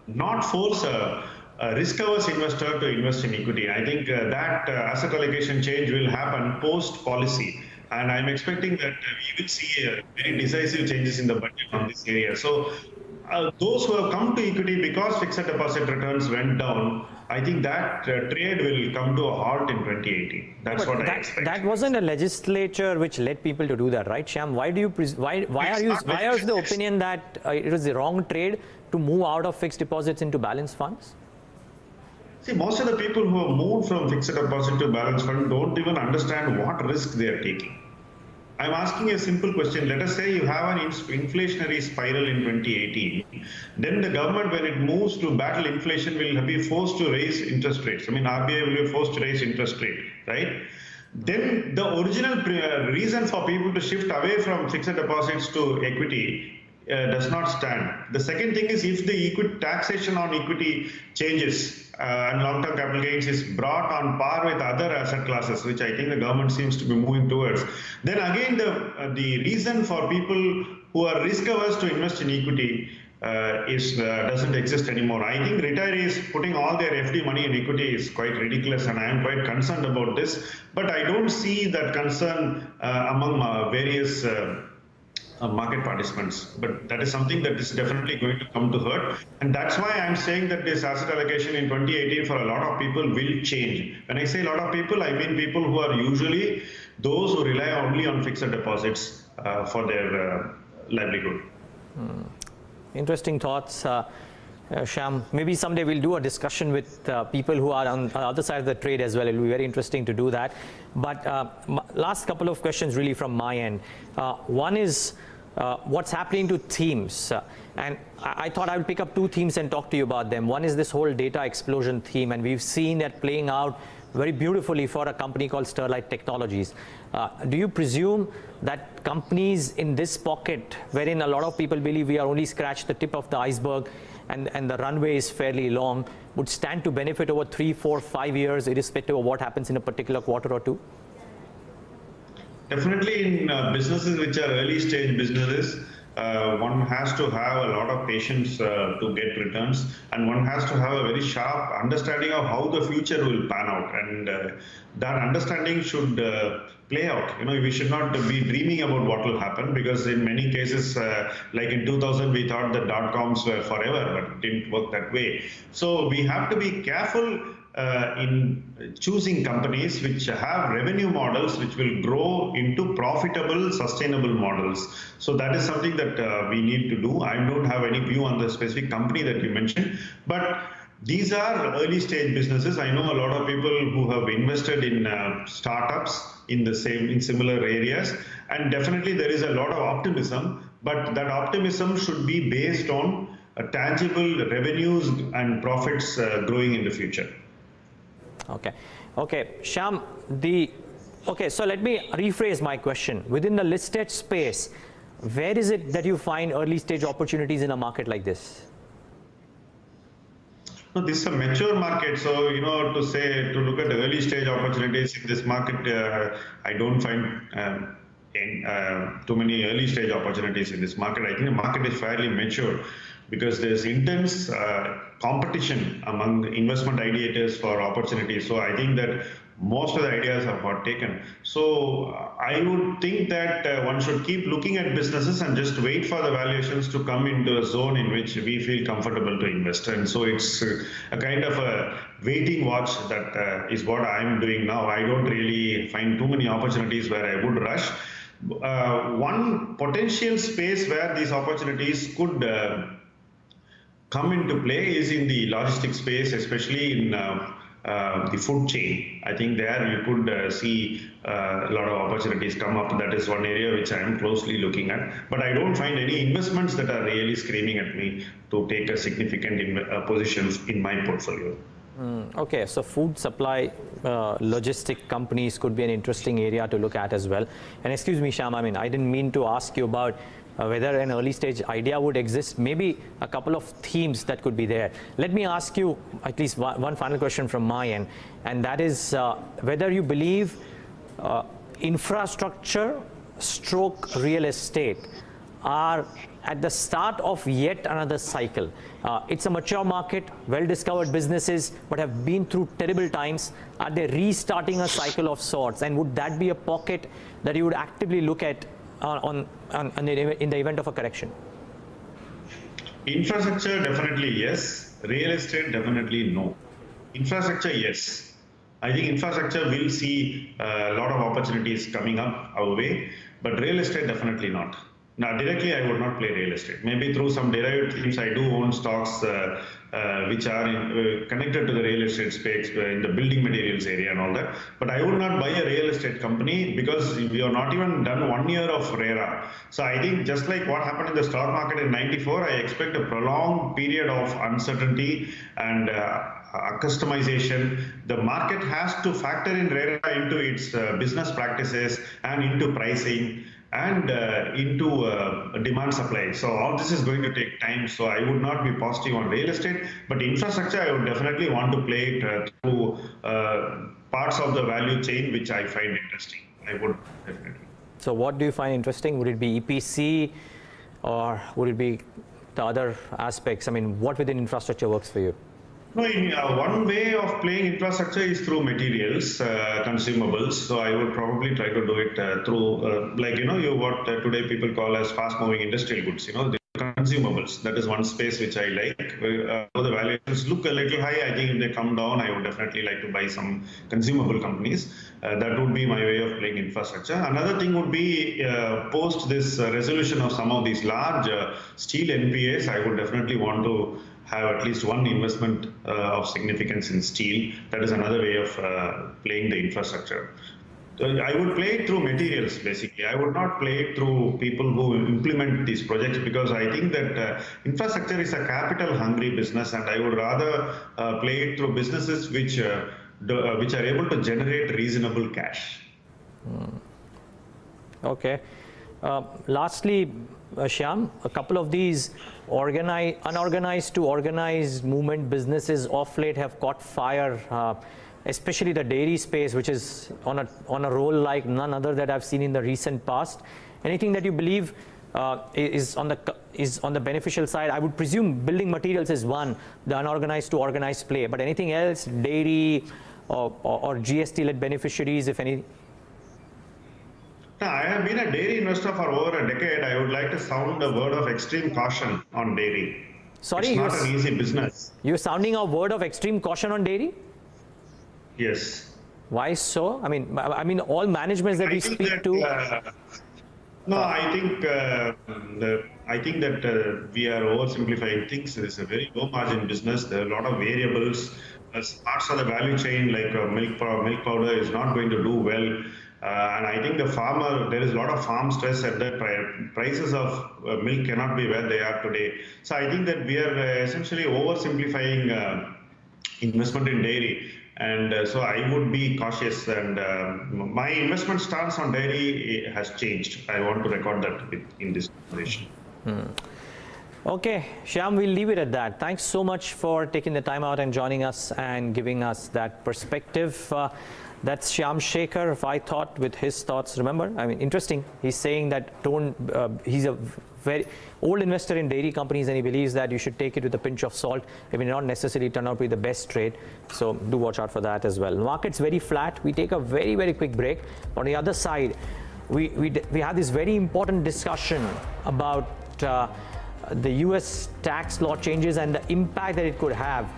not force a risk-averse investor to invest in equity. I think that asset allocation change will happen post-policy. And I'm expecting that we will see very decisive changes in the budget on this area. So those who have come to equity because fixed deposit returns went down, I think that trade will come to a halt in 2018. That's what I expect. That wasn't a legislature which led people to do that, right, Shyam? Why is the opinion that it was the wrong trade to move out of fixed deposits into balance funds? See, most of the people who have moved from fixed deposit to balance fund don't even understand what risk they are taking. I'm asking a simple question. Let us say you have an inflationary spiral in 2018. Then the government, when it moves to battle inflation, will be forced to raise interest rates. I mean, RBI will be forced to raise interest rate, right? Then the original reason for people to shift away from fixed deposits to equity does not stand. The second thing is, if the taxation on equity changes and long-term capital gains is brought on par with other asset classes, which I think the government seems to be moving towards, then again the reason for people who are risk-averse to invest in equity doesn't exist anymore. I think retirees putting all their FD money in equity is quite ridiculous, and I am quite concerned about this. But I don't see that concern among various market participants, but that is something that is definitely going to come to hurt, and that's why I'm saying that this asset allocation in 2018 for a lot of people will change. When I say a lot of people, I mean people who are usually those who rely only on fixed deposits for their livelihood. Interesting thoughts. Shyam, maybe someday we'll do a discussion with people who are on the other side of the trade as well. It'll be very interesting to do that. But last couple of questions really from my end. One is what's happening to themes? And I thought I would pick up two themes and talk to you about them. One is this whole data explosion theme, and we've seen that playing out very beautifully for a company called Sterlite Technologies. Do you presume that companies in this pocket, wherein a lot of people believe we are only scratched the tip of the iceberg, and the runway is fairly long, would stand to benefit over 3, 4, 5 years, irrespective of what happens in a particular quarter or two? Definitely in businesses which are early stage businesses, one has to have a lot of patience to get returns, and one has to have a very sharp understanding of how the future will pan out, and that understanding should play out. You know, we should not be dreaming about what will happen, because in many cases, like in 2000, we thought that dot-coms were forever, but it didn't work that way. So we have to be careful in choosing companies which have revenue models which will grow into profitable, sustainable models. So that is something that we need to do. I don't have any view on the specific company that you mentioned, but these are early stage businesses. I know a lot of people who have invested in startups in similar areas, and definitely there is a lot of optimism, but that optimism should be based on tangible revenues and profits growing in the future. Okay, Shyam, so let me rephrase my question. Within the listed space, where is it that you find early stage opportunities in a market like this? No, this is a mature market, so to look at early stage opportunities in this market, I don't find too many early stage opportunities in this market. I think the market is fairly mature, because there's intense competition among investment ideators for opportunities. So I think that most of the ideas have got taken. So I would think that one should keep looking at businesses and just wait for the valuations to come into a zone in which we feel comfortable to invest. And so it's a kind of a waiting watch that is what I'm doing now. I don't really find too many opportunities where I would rush. One potential space where these opportunities could come into play is in the logistics space, especially in the food chain. I think there you could see a lot of opportunities come up. That is one area which I am closely looking at. But I don't find any investments that are really screaming at me to take a significant position in my portfolio. Okay, so food supply, logistic companies could be an interesting area to look at as well. And excuse me, Shyam, I didn't mean to ask you about whether an early stage idea would exist, maybe a couple of themes that could be there. Let me ask you at least one final question from my end, and that is whether you believe infrastructure stroke real estate are at the start of yet another cycle. It's a mature market, well-discovered businesses, but have been through terrible times. Are they restarting a cycle of sorts? And would that be a pocket that you would actively look at in the event of a correction? Infrastructure, definitely yes. Real estate, definitely no. Infrastructure, yes. I think infrastructure will see a lot of opportunities coming up our way, but real estate, definitely not. Now, directly, I would not play real estate. Maybe through some derived themes, I do own stocks which are connected to the real estate space in the building materials area and all that. But I would not buy a real estate company because we have not even done 1 year of RERA. So I think just like what happened in the stock market in '94, I expect a prolonged period of uncertainty and customization. The market has to factor in RERA into its business practices and into pricing and into demand supply. So all this is going to take time. So I would not be positive on real estate, but infrastructure, I would definitely want to play it through parts of the value chain, which I find interesting. I would definitely. So what do you find interesting? Would it be EPC or would it be the other aspects? I mean, what within infrastructure works for you? No, one way of playing infrastructure is through materials, consumables. So I would probably try to do it through, what today people call as fast-moving industrial goods. The consumables. That is one space which I like. The valuations look a little high. I think if they come down, I would definitely like to buy some consumable companies. That would be my way of playing infrastructure. Another thing would be post this resolution of some of these large steel NPAs, I would definitely want to have at least one investment of significance in steel. That is another way of playing the infrastructure. I would play it through materials, basically. I would not play it through people who implement these projects, because I think that infrastructure is a capital-hungry business, and I would rather play it through businesses which are able to generate reasonable cash. Okay. Lastly, Shyam, a couple of these unorganized to organized movement businesses off late have caught fire, especially the dairy space, which is on a roll like none other that I've seen in the recent past. Anything that you believe is on the beneficial side? I would presume building materials is one, the unorganized to organized play, but anything else, dairy or GST-led beneficiaries, if any? I have been a dairy investor for over a decade. I would like to sound a word of extreme caution on dairy. Sorry, it's not an easy business. You're sounding a word of extreme caution on dairy? Yes. Why so? I mean, all managements that we speak to. I think that we are oversimplifying things. It is a very low margin business. There are a lot of variables. Parts of the value chain, like milk powder, is not going to do well. And I think there is a lot of farm stress at that prices of milk cannot be where they are today. So I think that we are essentially oversimplifying investment in dairy. And so I would be cautious, and my investment stance on dairy has changed. I want to record that in this conversation. Okay, Shyam, we'll leave it at that. Thanks so much for taking the time out and joining us and giving us that perspective. That's Shyam Sekhar of iThought with his thoughts. Remember, I mean, interesting. He's saying that he's a very old investor in dairy companies, and he believes that you should take it with a pinch of salt. It may not necessarily turn out to be the best trade. So do watch out for that as well. The market's very flat. We take a very, very quick break. On the other side, we have this very important discussion about the US tax law changes and the impact that it could have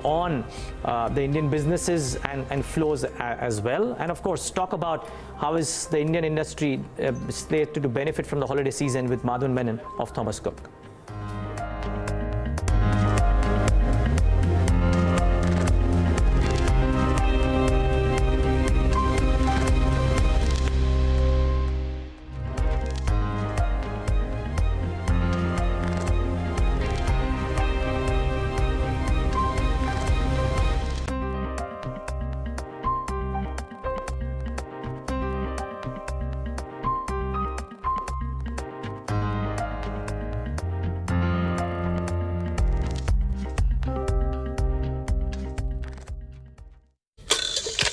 on the Indian businesses and flows as well. And of course, talk about how is the Indian industry slated to benefit from the holiday season with Madhavan Menon of Thomas Cook.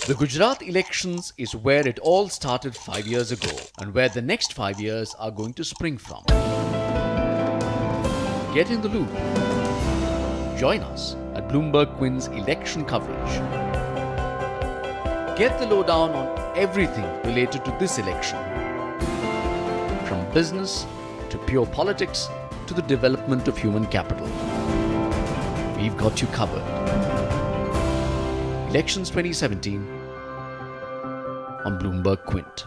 The Gujarat elections is where it all started 5 years ago, and where the next 5 years are going to spring from. Get in the loop. Join us at Bloomberg Quint's election coverage. Get the lowdown on everything related to this election, from business to pure politics to the development of human capital. We've got you covered. Elections 2017 on Bloomberg Quint.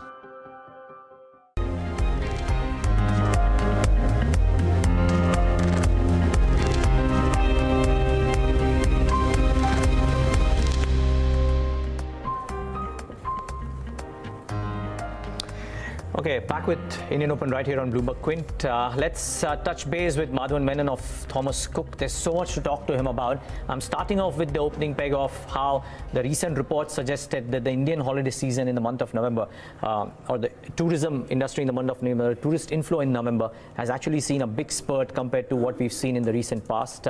back with Indian Open right here on Bloomberg Quint. Let's touch base with Madhavan Menon of Thomas Cook. There's so much to talk to him about. I'm starting off with the opening peg of how the recent reports suggested that the Indian holiday season in the month of November, or the tourism industry in the month of November, tourist inflow in November has actually seen a big spurt compared to what we've seen in the recent past.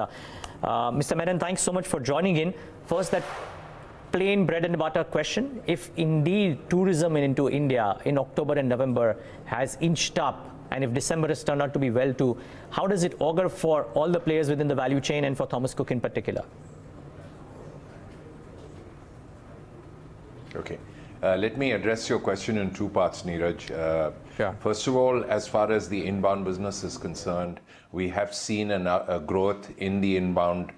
Mr. Menon, thanks so much for joining in. First, that plain bread and butter question: if indeed tourism into India in October and November has inched up, and if December has turned out to be well too, how does it augur for all the players within the value chain and for Thomas Cook in particular? Okay. Let me address your question in two parts, Neeraj. First of all, as far as the inbound business is concerned, we have seen a growth in the inbound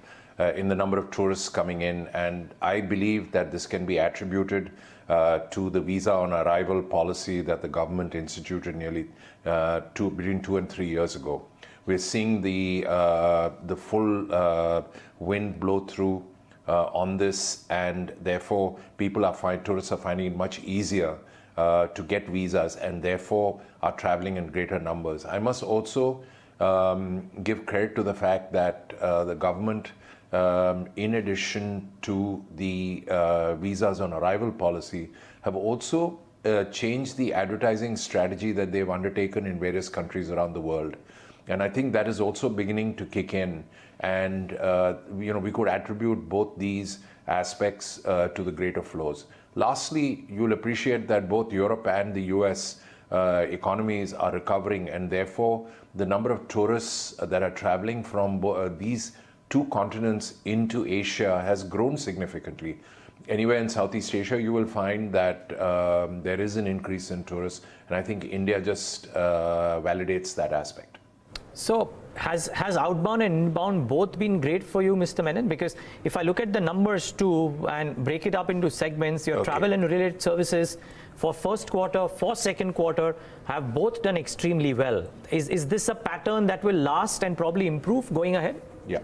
in the number of tourists coming in, and I believe that this can be attributed to the visa on arrival policy that the government instituted nearly between 2 and 3 years ago. We're seeing the full wind blow through on this, and therefore tourists are finding it much easier to get visas, and therefore are traveling in greater numbers. I must also give credit to the fact that the government, in addition to the visas on arrival policy, have also changed the advertising strategy that they've undertaken in various countries around the world. And I think that is also beginning to kick in. And we could attribute both these aspects to the greater flows. Lastly, you'll appreciate that both Europe and the US economies are recovering, and therefore the number of tourists that are traveling from these two continents into Asia has grown significantly. Anywhere in Southeast Asia, you will find that there is an increase in tourists, and I think India just validates that aspect. So has outbound and inbound both been great for you, Mr. Menon? Because if I look at the numbers too and break it up into segments, your travel and related services for first quarter, for second quarter have both done extremely well. Is this a pattern that will last and probably improve going ahead? Yeah.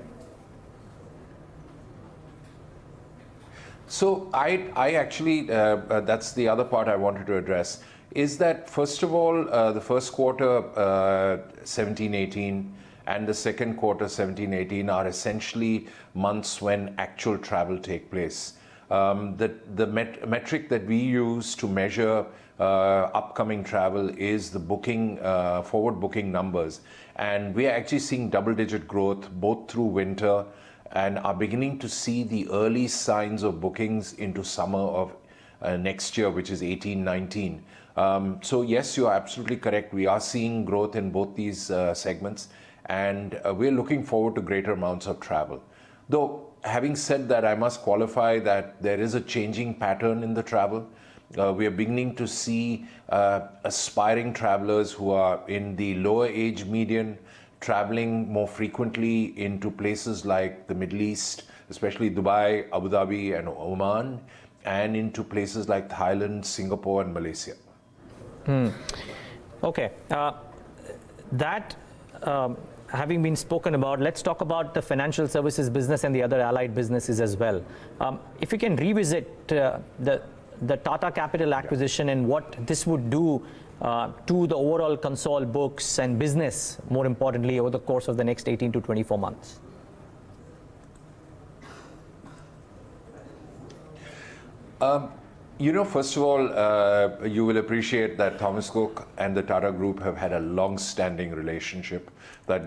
So I actually, that's the other part I wanted to address, is that first of all, the first quarter 17-18 and the second quarter 17-18 are essentially months when actual travel take place. The metric that we use to measure upcoming travel is the booking, forward booking numbers. And we are actually seeing double-digit growth both through winter and are beginning to see the early signs of bookings into summer of next year, which is 18-19. So yes, you are absolutely correct. We are seeing growth in both these segments, and we're looking forward to greater amounts of travel. Though, having said that, I must qualify that there is a changing pattern in the travel. We are beginning to see aspiring travelers who are in the lower age median traveling more frequently into places like the Middle East, especially Dubai, Abu Dhabi, and Oman, and into places like Thailand, Singapore, and Malaysia. Okay. Having been spoken about, let's talk about the financial services business and the other allied businesses as well. If you can revisit the Tata Capital acquisition and what this would do to the overall console books and business, more importantly, over the course of the next 18 to 24 months. First of all, you will appreciate that Thomas Cook and the Tata Group have had a long-standing relationship that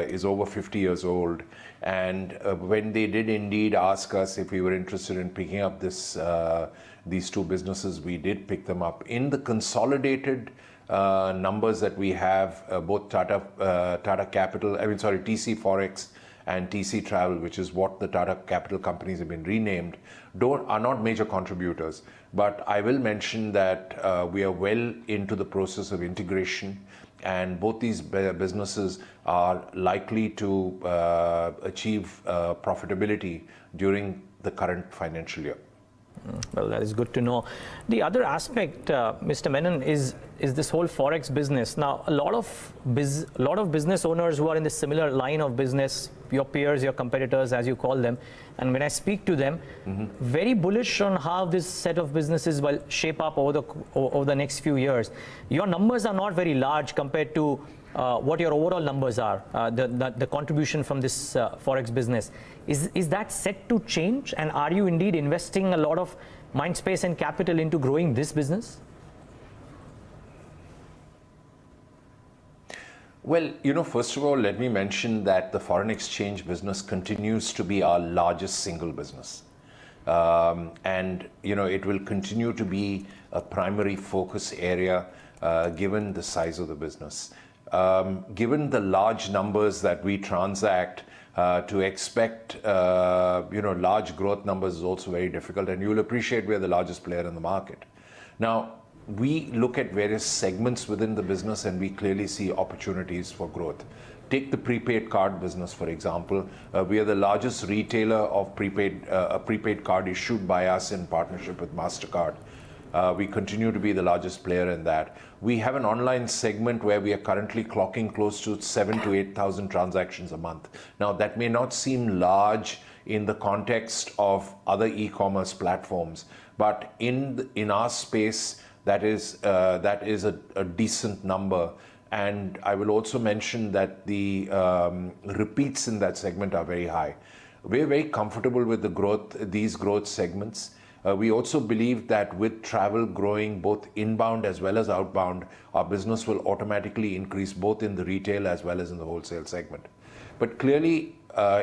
is over 50 years old. And when they did indeed ask us if we were interested in picking up these two businesses, we did pick them up. In the consolidated numbers that we have, both Tata Capital, TC Forex and TC Travel, which is what the Tata Capital companies have been renamed, are not major contributors. But I will mention that we are well into the process of integration, and both these businesses are likely to achieve profitability during the current financial year. Well, that is good to know. The other aspect, Mr. Menon, is this whole forex business. Now, a lot of business owners who are in this similar line of business, your peers, your competitors, as you call them, and when I speak to them, very bullish on how this set of businesses will shape up over the next few years. Your numbers are not very large compared to what your overall numbers are, the contribution from this forex business. Is that set to change, and are you indeed investing a lot of mind space and capital into growing this business? Well, first of all, let me mention that the foreign exchange business continues to be our largest single business. And, it will continue to be a primary focus area given the size of the business. Given the large numbers that we transact, to expect large growth numbers is also very difficult, and you'll appreciate we're the largest player in the market. Now, we look at various segments within the business and we clearly see opportunities for growth. Take the prepaid card business, for example. We are the largest retailer of a prepaid card issued by us in partnership with MasterCard. We continue to be the largest player in that. We have an online segment where we are currently clocking close to 7,000 to 8,000 transactions a month. Now, that may not seem large in the context of other e-commerce platforms, but in our space, that is a decent number. And I will also mention that the repeats in that segment are very high. We're very comfortable with these growth segments. We also believe that with travel growing both inbound as well as outbound, our business will automatically increase both in the retail as well as in the wholesale segment. But clearly,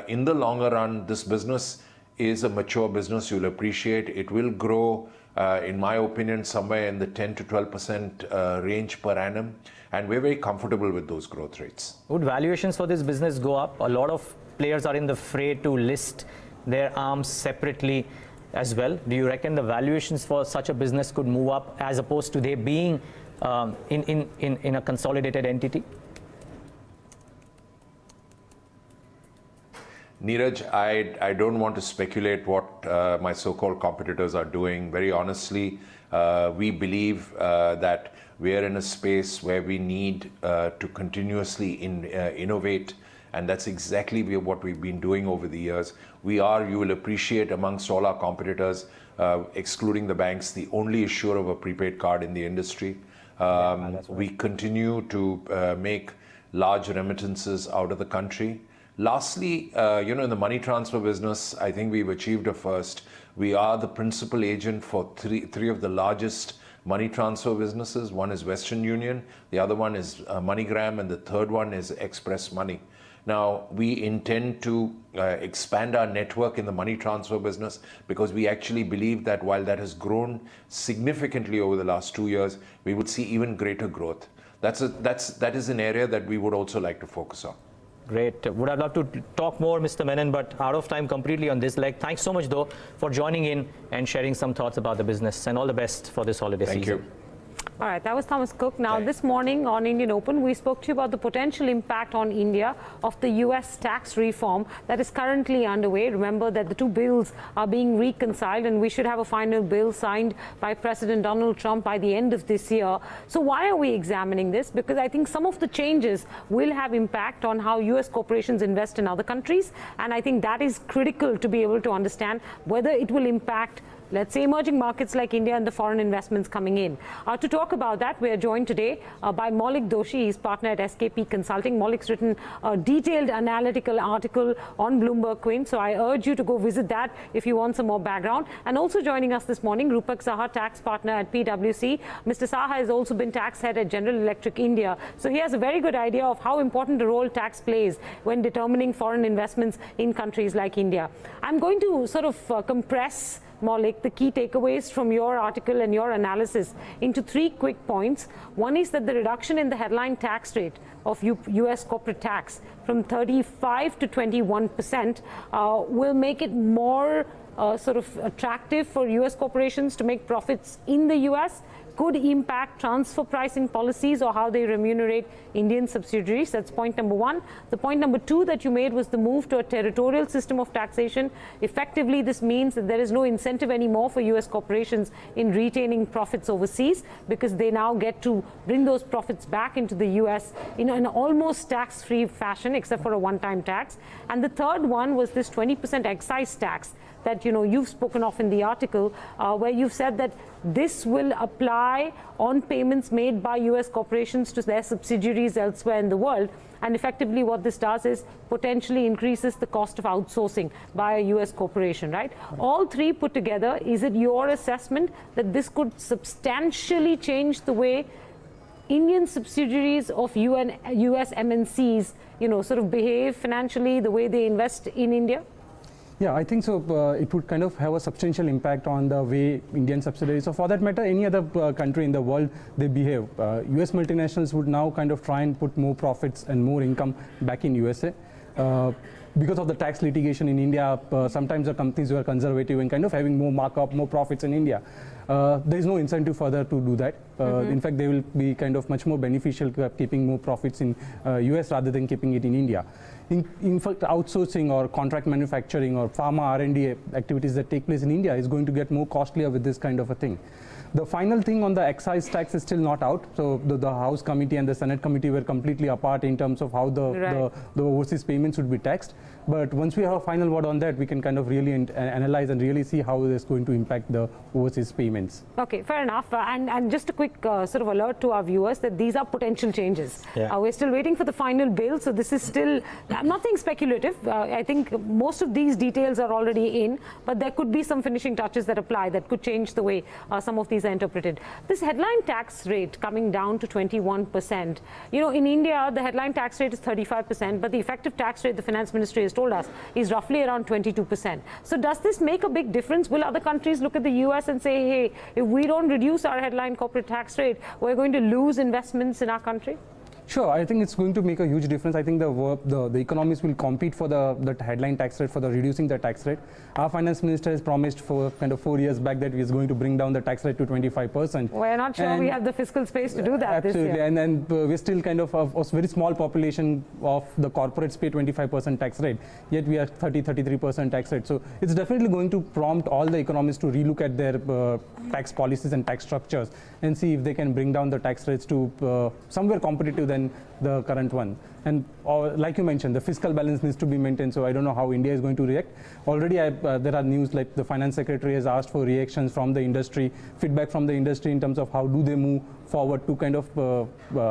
in the longer run, this business is a mature business. You'll appreciate it will grow, in my opinion, somewhere in the 10 to 12% range per annum. And we're very comfortable with those growth rates. Would valuations for this business go up? A lot of players are in the fray to list their arms separately as well. Do you reckon the valuations for such a business could move up as opposed to they being in a consolidated entity? Neeraj, I don't want to speculate what my so-called competitors are doing. Very honestly, we believe that we are in a space where we need to continuously innovate, and that's exactly what we've been doing over the years. We are, you will appreciate, amongst all our competitors, excluding the banks, the only issuer of a prepaid card in the industry. We continue to make large remittances out of the country. Lastly, in the money transfer business, I think we've achieved a first. We are the principal agent for three of the largest money transfer businesses. One is Western Union, the other one is MoneyGram, and the third one is Express Money. Now, we intend to expand our network in the money transfer business because we actually believe that while that has grown significantly over the last 2 years, we would see even greater growth. That is an area that we would also like to focus on. Great. Would have loved to talk more, Mr. Menon, but out of time completely on this leg. Thanks so much, though, for joining in and sharing some thoughts about the business, and all the best for this holiday season. Thank you. All right, that was Thomas Cook. Now, this morning on Indian Open, we spoke to you about the potential impact on India of the US tax reform that is currently underway. Remember that the two bills are being reconciled, and we should have a final bill signed by President Donald Trump by the end of this year. So why are we examining this? Because I think some of the changes will have impact on how US corporations invest in other countries, and I think that is critical to be able to understand whether it will impact, let's say, emerging markets like India and the foreign investments coming in. To talk about that, we are joined today by Maulik Doshi. He's partner at SKP Consulting. Maulik's written a detailed analytical article on Bloomberg Quint, so I urge you to go visit that if you want some more background. And also joining us this morning, Rupak Saha, tax partner at PwC. Mr. Saha has also been tax head at General Electric India, so he has a very good idea of how important a role tax plays when determining foreign investments in countries like India. I'm going to sort of compress, Maulik, the key takeaways from your article and your analysis into 3 quick points. One is that the reduction in the headline tax rate of US corporate tax from 35 to 21% will make it more sort of attractive for US corporations to make profits in the US. could impact transfer pricing policies or how they remunerate Indian subsidiaries. That's point number one. The point number two that you made was the move to a territorial system of taxation. Effectively, this means that there is no incentive anymore for US corporations in retaining profits overseas, because they now get to bring those profits back into the US in an almost tax-free fashion, except for a one-time tax. And the third one was this 20% excise tax that you've spoken of in the article, where you've said that this will apply on payments made by US corporations to their subsidiaries elsewhere in the world. And effectively what this does is potentially increases the cost of outsourcing by a US corporation, right? All three put together, is it your assessment that this could substantially change the way Indian subsidiaries of US MNCs, sort of behave financially, the way they invest in India? Yeah, I think so. It would kind of have a substantial impact on the way Indian subsidiaries, or for that matter, any other country in the world, they behave. US multinationals would now kind of try and put more profits and more income back in USA. Because of the tax litigation in India, sometimes the companies were conservative and kind of having more markup, more profits in India. There is no incentive further to do that. In fact, they will be kind of much more beneficial keeping more profits in US rather than keeping it in India. In fact, outsourcing or contract manufacturing or pharma R&D activities that take place in India is going to get more costlier with this kind of a thing. The final thing on the excise tax is still not out. So the House committee and the Senate committee were completely apart in terms of how the overseas payments would be taxed. But once we have a final word on that, we can kind of really analyze and really see how it is going to impact the overseas payments. Okay, fair enough. And just a quick sort of alert to our viewers that these are potential changes. Yeah. We're still waiting for the final bill, so this is still nothing speculative. I think most of these details are already in, but there could be some finishing touches that apply that could change the way some of these are interpreted. This headline tax rate coming down to 21%. In India, the headline tax rate is 35%, but the effective tax rate, the finance ministry has told us, is roughly around 22%. So does this make a big difference? Will other countries look at the US and say, hey, if we don't reduce our headline corporate tax rate, we're going to lose investments in our country? Sure, I think it's going to make a huge difference. I think the economies will compete for the headline tax rate, for the reducing the tax rate. Our finance minister has promised for kind of 4 years back that he is going to bring down the tax rate to 25%. We're not sure we have the fiscal space to do that absolutely. This year. And then we're still kind of a very small population of the corporates pay 25% tax rate, yet we are 33% tax rate. So it's definitely going to prompt all the economies to relook at their tax policies and tax structures and see if they can bring down the tax rates to somewhere competitive than the current one. And like you mentioned, the fiscal balance needs to be maintained, so I don't know how India is going to react. Already there are news like the finance secretary has asked for reactions from the industry, feedback from the industry in terms of how do they move forward to kind of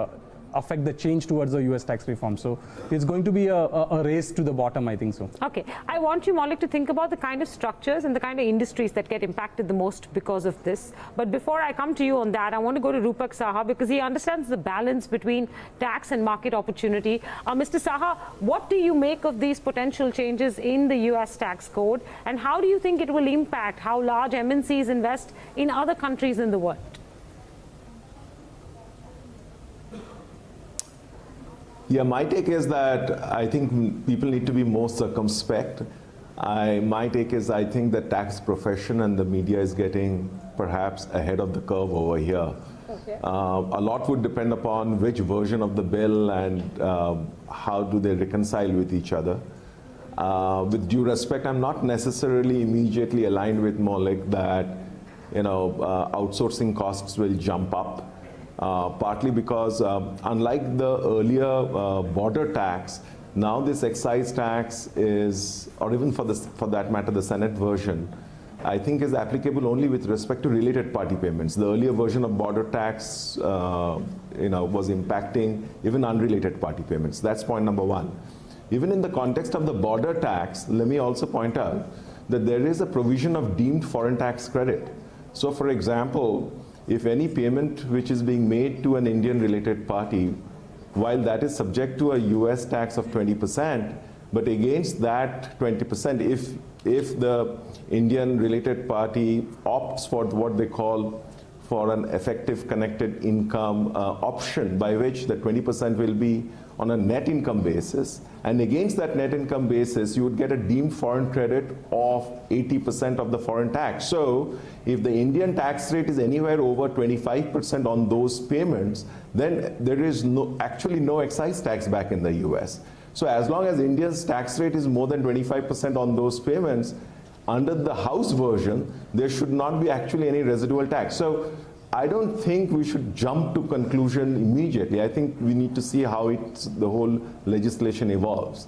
affect the change towards the US tax reform. So it's going to be a race to the bottom, I think so. Okay, I want you, Maulik, to think about the kind of structures and the kind of industries that get impacted the most because of this. But before I come to you on that, I want to go to Rupak Saha because he understands the balance between tax and market opportunity. Mr. Saha, what do you make of these potential changes in the US tax code, and how do you think it will impact how large MNCs invest in other countries in the world? Yeah, my take is that I think people need to be more circumspect. My take is I think the tax profession and the media is getting perhaps ahead of the curve over here. Okay. A lot would depend upon which version of the bill and how do they reconcile with each other. With due respect, I'm not necessarily immediately aligned with Maulik that outsourcing costs will jump up. Partly because unlike the earlier border tax, now this excise tax is, or even for that matter, the Senate version, I think is applicable only with respect to related party payments. The earlier version of border tax, was impacting even unrelated party payments. That's point number one. Even in the context of the border tax, let me also point out that there is a provision of deemed foreign tax credit. So, for example, if any payment which is being made to an Indian related party, while that is subject to a US tax of 20%, but against that 20%, if the Indian related party opts for what they call for an effective connected income option, by which the 20% will be on a net income basis, and against that net income basis, you would get a deemed foreign credit of 80% of the foreign tax. So if the Indian tax rate is anywhere over 25% on those payments, then there is actually no excise tax back in the US. So as long as India's tax rate is more than 25% on those payments, under the House version, there should not be actually any residual tax. So I don't think we should jump to conclusion immediately. I think we need to see how the whole legislation evolves.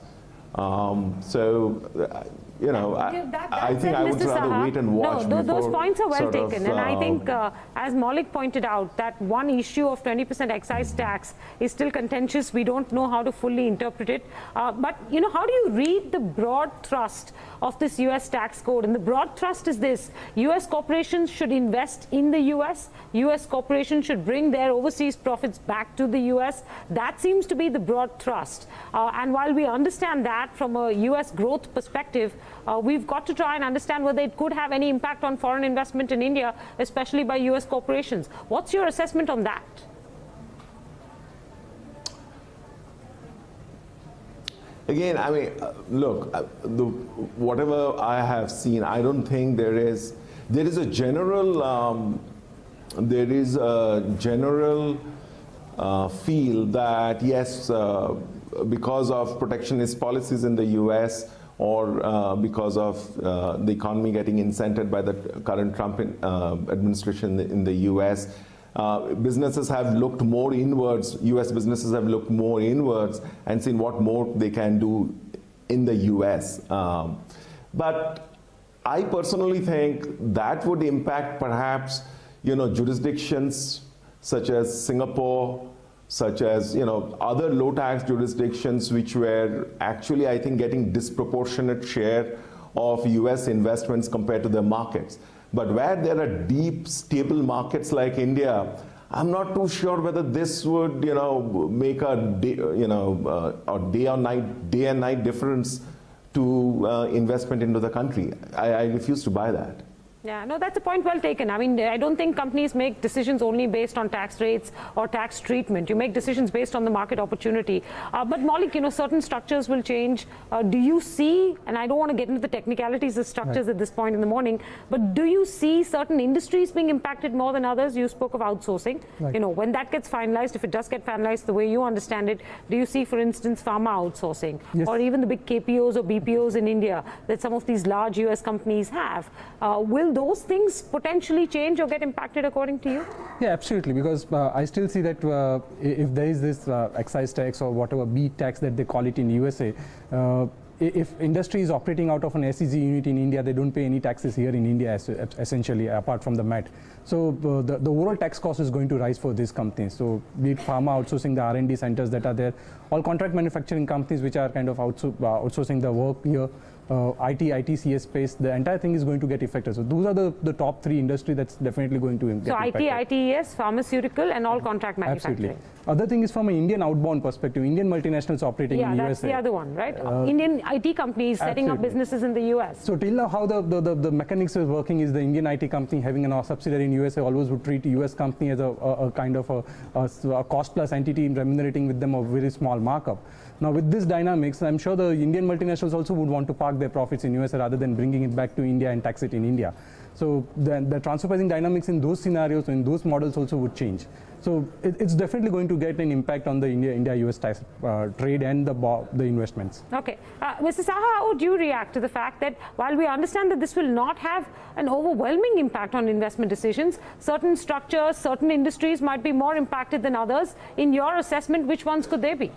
You know, I think I would rather wait and watch. No, those points are well taken. And I think, as Maulik pointed out, that one issue of 20% excise tax is still contentious. We don't know how to fully interpret it. But, you know, how do you read the broad thrust of this US tax code? And the broad thrust is this: US corporations should invest in the US. US corporations should bring their overseas profits back to the US. That seems to be the broad thrust. And while we understand that from a US growth perspective, we've got to try and understand whether it could have any impact on foreign investment in India, especially by US corporations. What's your assessment on that? Again, I mean, look, whatever I have seen, I don't think there is a general feel that yes, because of protectionist policies in the US, or because of the economy getting incented by the current Trump administration in the US, businesses have looked more inwards, US businesses have looked more inwards and seen what more they can do in the US. But I personally think that would impact perhaps, you know, jurisdictions such as Singapore, such as, you know, other low tax jurisdictions which were actually, I think, getting disproportionate share of US investments compared to their markets. But where there are deep, stable markets like India, I'm not too sure whether this would, you know, make a day and night difference to investment into the country. I refuse to buy that. Yeah, no, that's a point well taken. I mean, I don't think companies make decisions only based on tax rates or tax treatment. You make decisions based on the market opportunity. But Maulik, you know, certain structures will change. Do you see, and I don't want to get into the technicalities of structures at this point in the morning, but do you see certain industries being impacted more than others? You spoke of outsourcing. Right. You know, when that gets finalized, if it does get finalized the way you understand it, do you see, for instance, pharma outsourcing? Yes. Or even the big KPOs or BPOs in India that some of these large US companies have? Will those things potentially change or get impacted according to you? Yeah, absolutely, because I still see that if there is this excise tax or whatever B tax that they call it in USA, if industry is operating out of an SEZ unit in India, they don't pay any taxes here in India essentially, apart from the MAT. So the overall tax cost is going to rise for these companies. So be it pharma outsourcing the R&D centers that are there, all contract manufacturing companies which are kind of outsourcing the work here, ITCS space, the entire thing is going to get affected. So those are the top three industry that's definitely going to get affected. So ITES, pharmaceutical and all contract manufacturing. Absolutely. Other thing is from an Indian outbound perspective, Indian multinationals operating in the USA. Yeah, that's the other one, right? Indian IT companies setting up businesses in the US. So till now how the mechanics is working is the Indian IT company having a subsidiary in USA always would treat US company as a kind of a cost plus entity, remunerating with them a very small markup. Now with this dynamics, I'm sure the Indian multinationals also would want to park their profits in USA rather than bringing it back to India and tax it in India. So the transfer pricing dynamics in those scenarios, in those models also would change. So it's definitely going to get an impact on the India-US tax trade and the investments. Okay. Mr. Saha, how would you react to the fact that while we understand that this will not have an overwhelming impact on investment decisions, certain structures, certain industries might be more impacted than others? In your assessment, which ones could they be?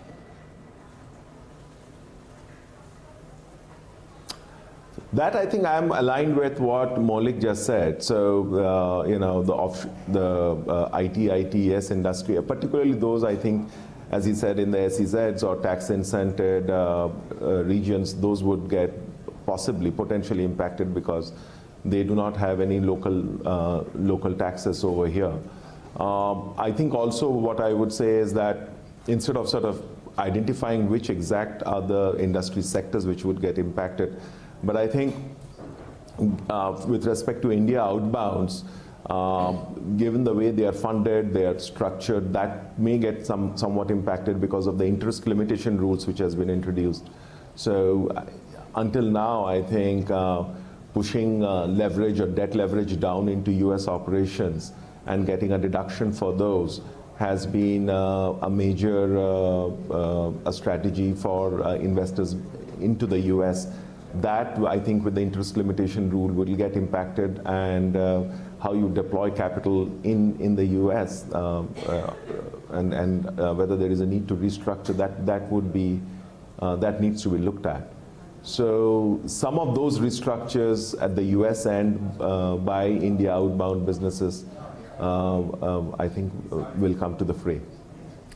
That I think I'm aligned with what Maulik just said. So you know, the ITES industry, particularly those, I think, as he said, in the SEZs or tax incented regions, those would get potentially impacted because they do not have any local taxes over here. I think also what I would say is that instead of sort of identifying which exact other industry sectors which would get impacted, but I think with respect to India outbounds, Given the way they are funded, they are structured, that may get somewhat impacted because of the interest limitation rules which has been introduced. So until now, I think pushing leverage or debt leverage down into US operations and getting a deduction for those has been a major a strategy for investors into the US. That, I think, with the interest limitation rule will get impacted, and how you deploy capital in the US and whether there is a need to restructure, that would be, that needs to be looked at. So some of those restructures at the US end by India outbound businesses, I think will come to the fray.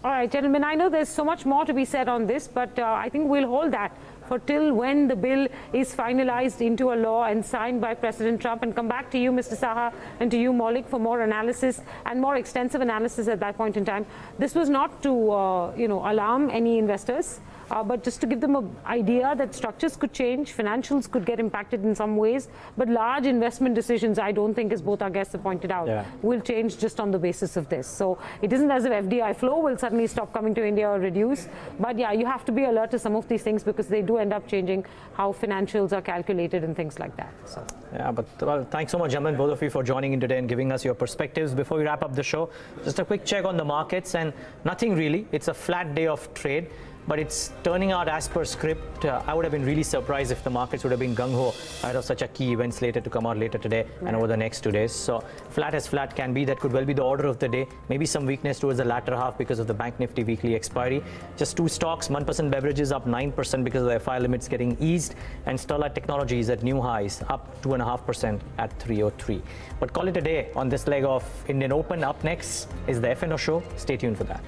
All right, gentlemen, I know there's so much more to be said on this, but I think we'll hold that for till when the bill is finalized into a law and signed by President Trump, and come back to you, Mr. Saha, and to you, Maulik, for more analysis and more extensive analysis at that point in time. This was not to, alarm any investors, but just to give them an idea that structures could change, financials could get impacted in some ways, but large investment decisions, I don't think, as both our guests have pointed out, will change just on the basis of this. So it isn't as if FDI flow will suddenly stop coming to India or reduce, but yeah, you have to be alert to some of these things because they do end up changing how financials are calculated and things like that. So. Yeah, but well, thanks so much, gentlemen, both of you, for joining in today and giving us your perspectives. Before we wrap up the show, just a quick check on the markets, and nothing really. It's a flat day of trade, but it's turning out as per script. I would have been really surprised if the markets would have been gung-ho ahead of such a key event slated to come out later today and over the next 2 days. So flat as flat can be. That could well be the order of the day. Maybe some weakness towards the latter half because of the Bank Nifty weekly expiry. Just two stocks, 1% beverages up 9% because of the FI limits getting eased, and Sterlite Technologies at new highs, up 2.5% at 303. But call it a day on this leg of Indian Open. Up next is the FNO show. Stay tuned for that.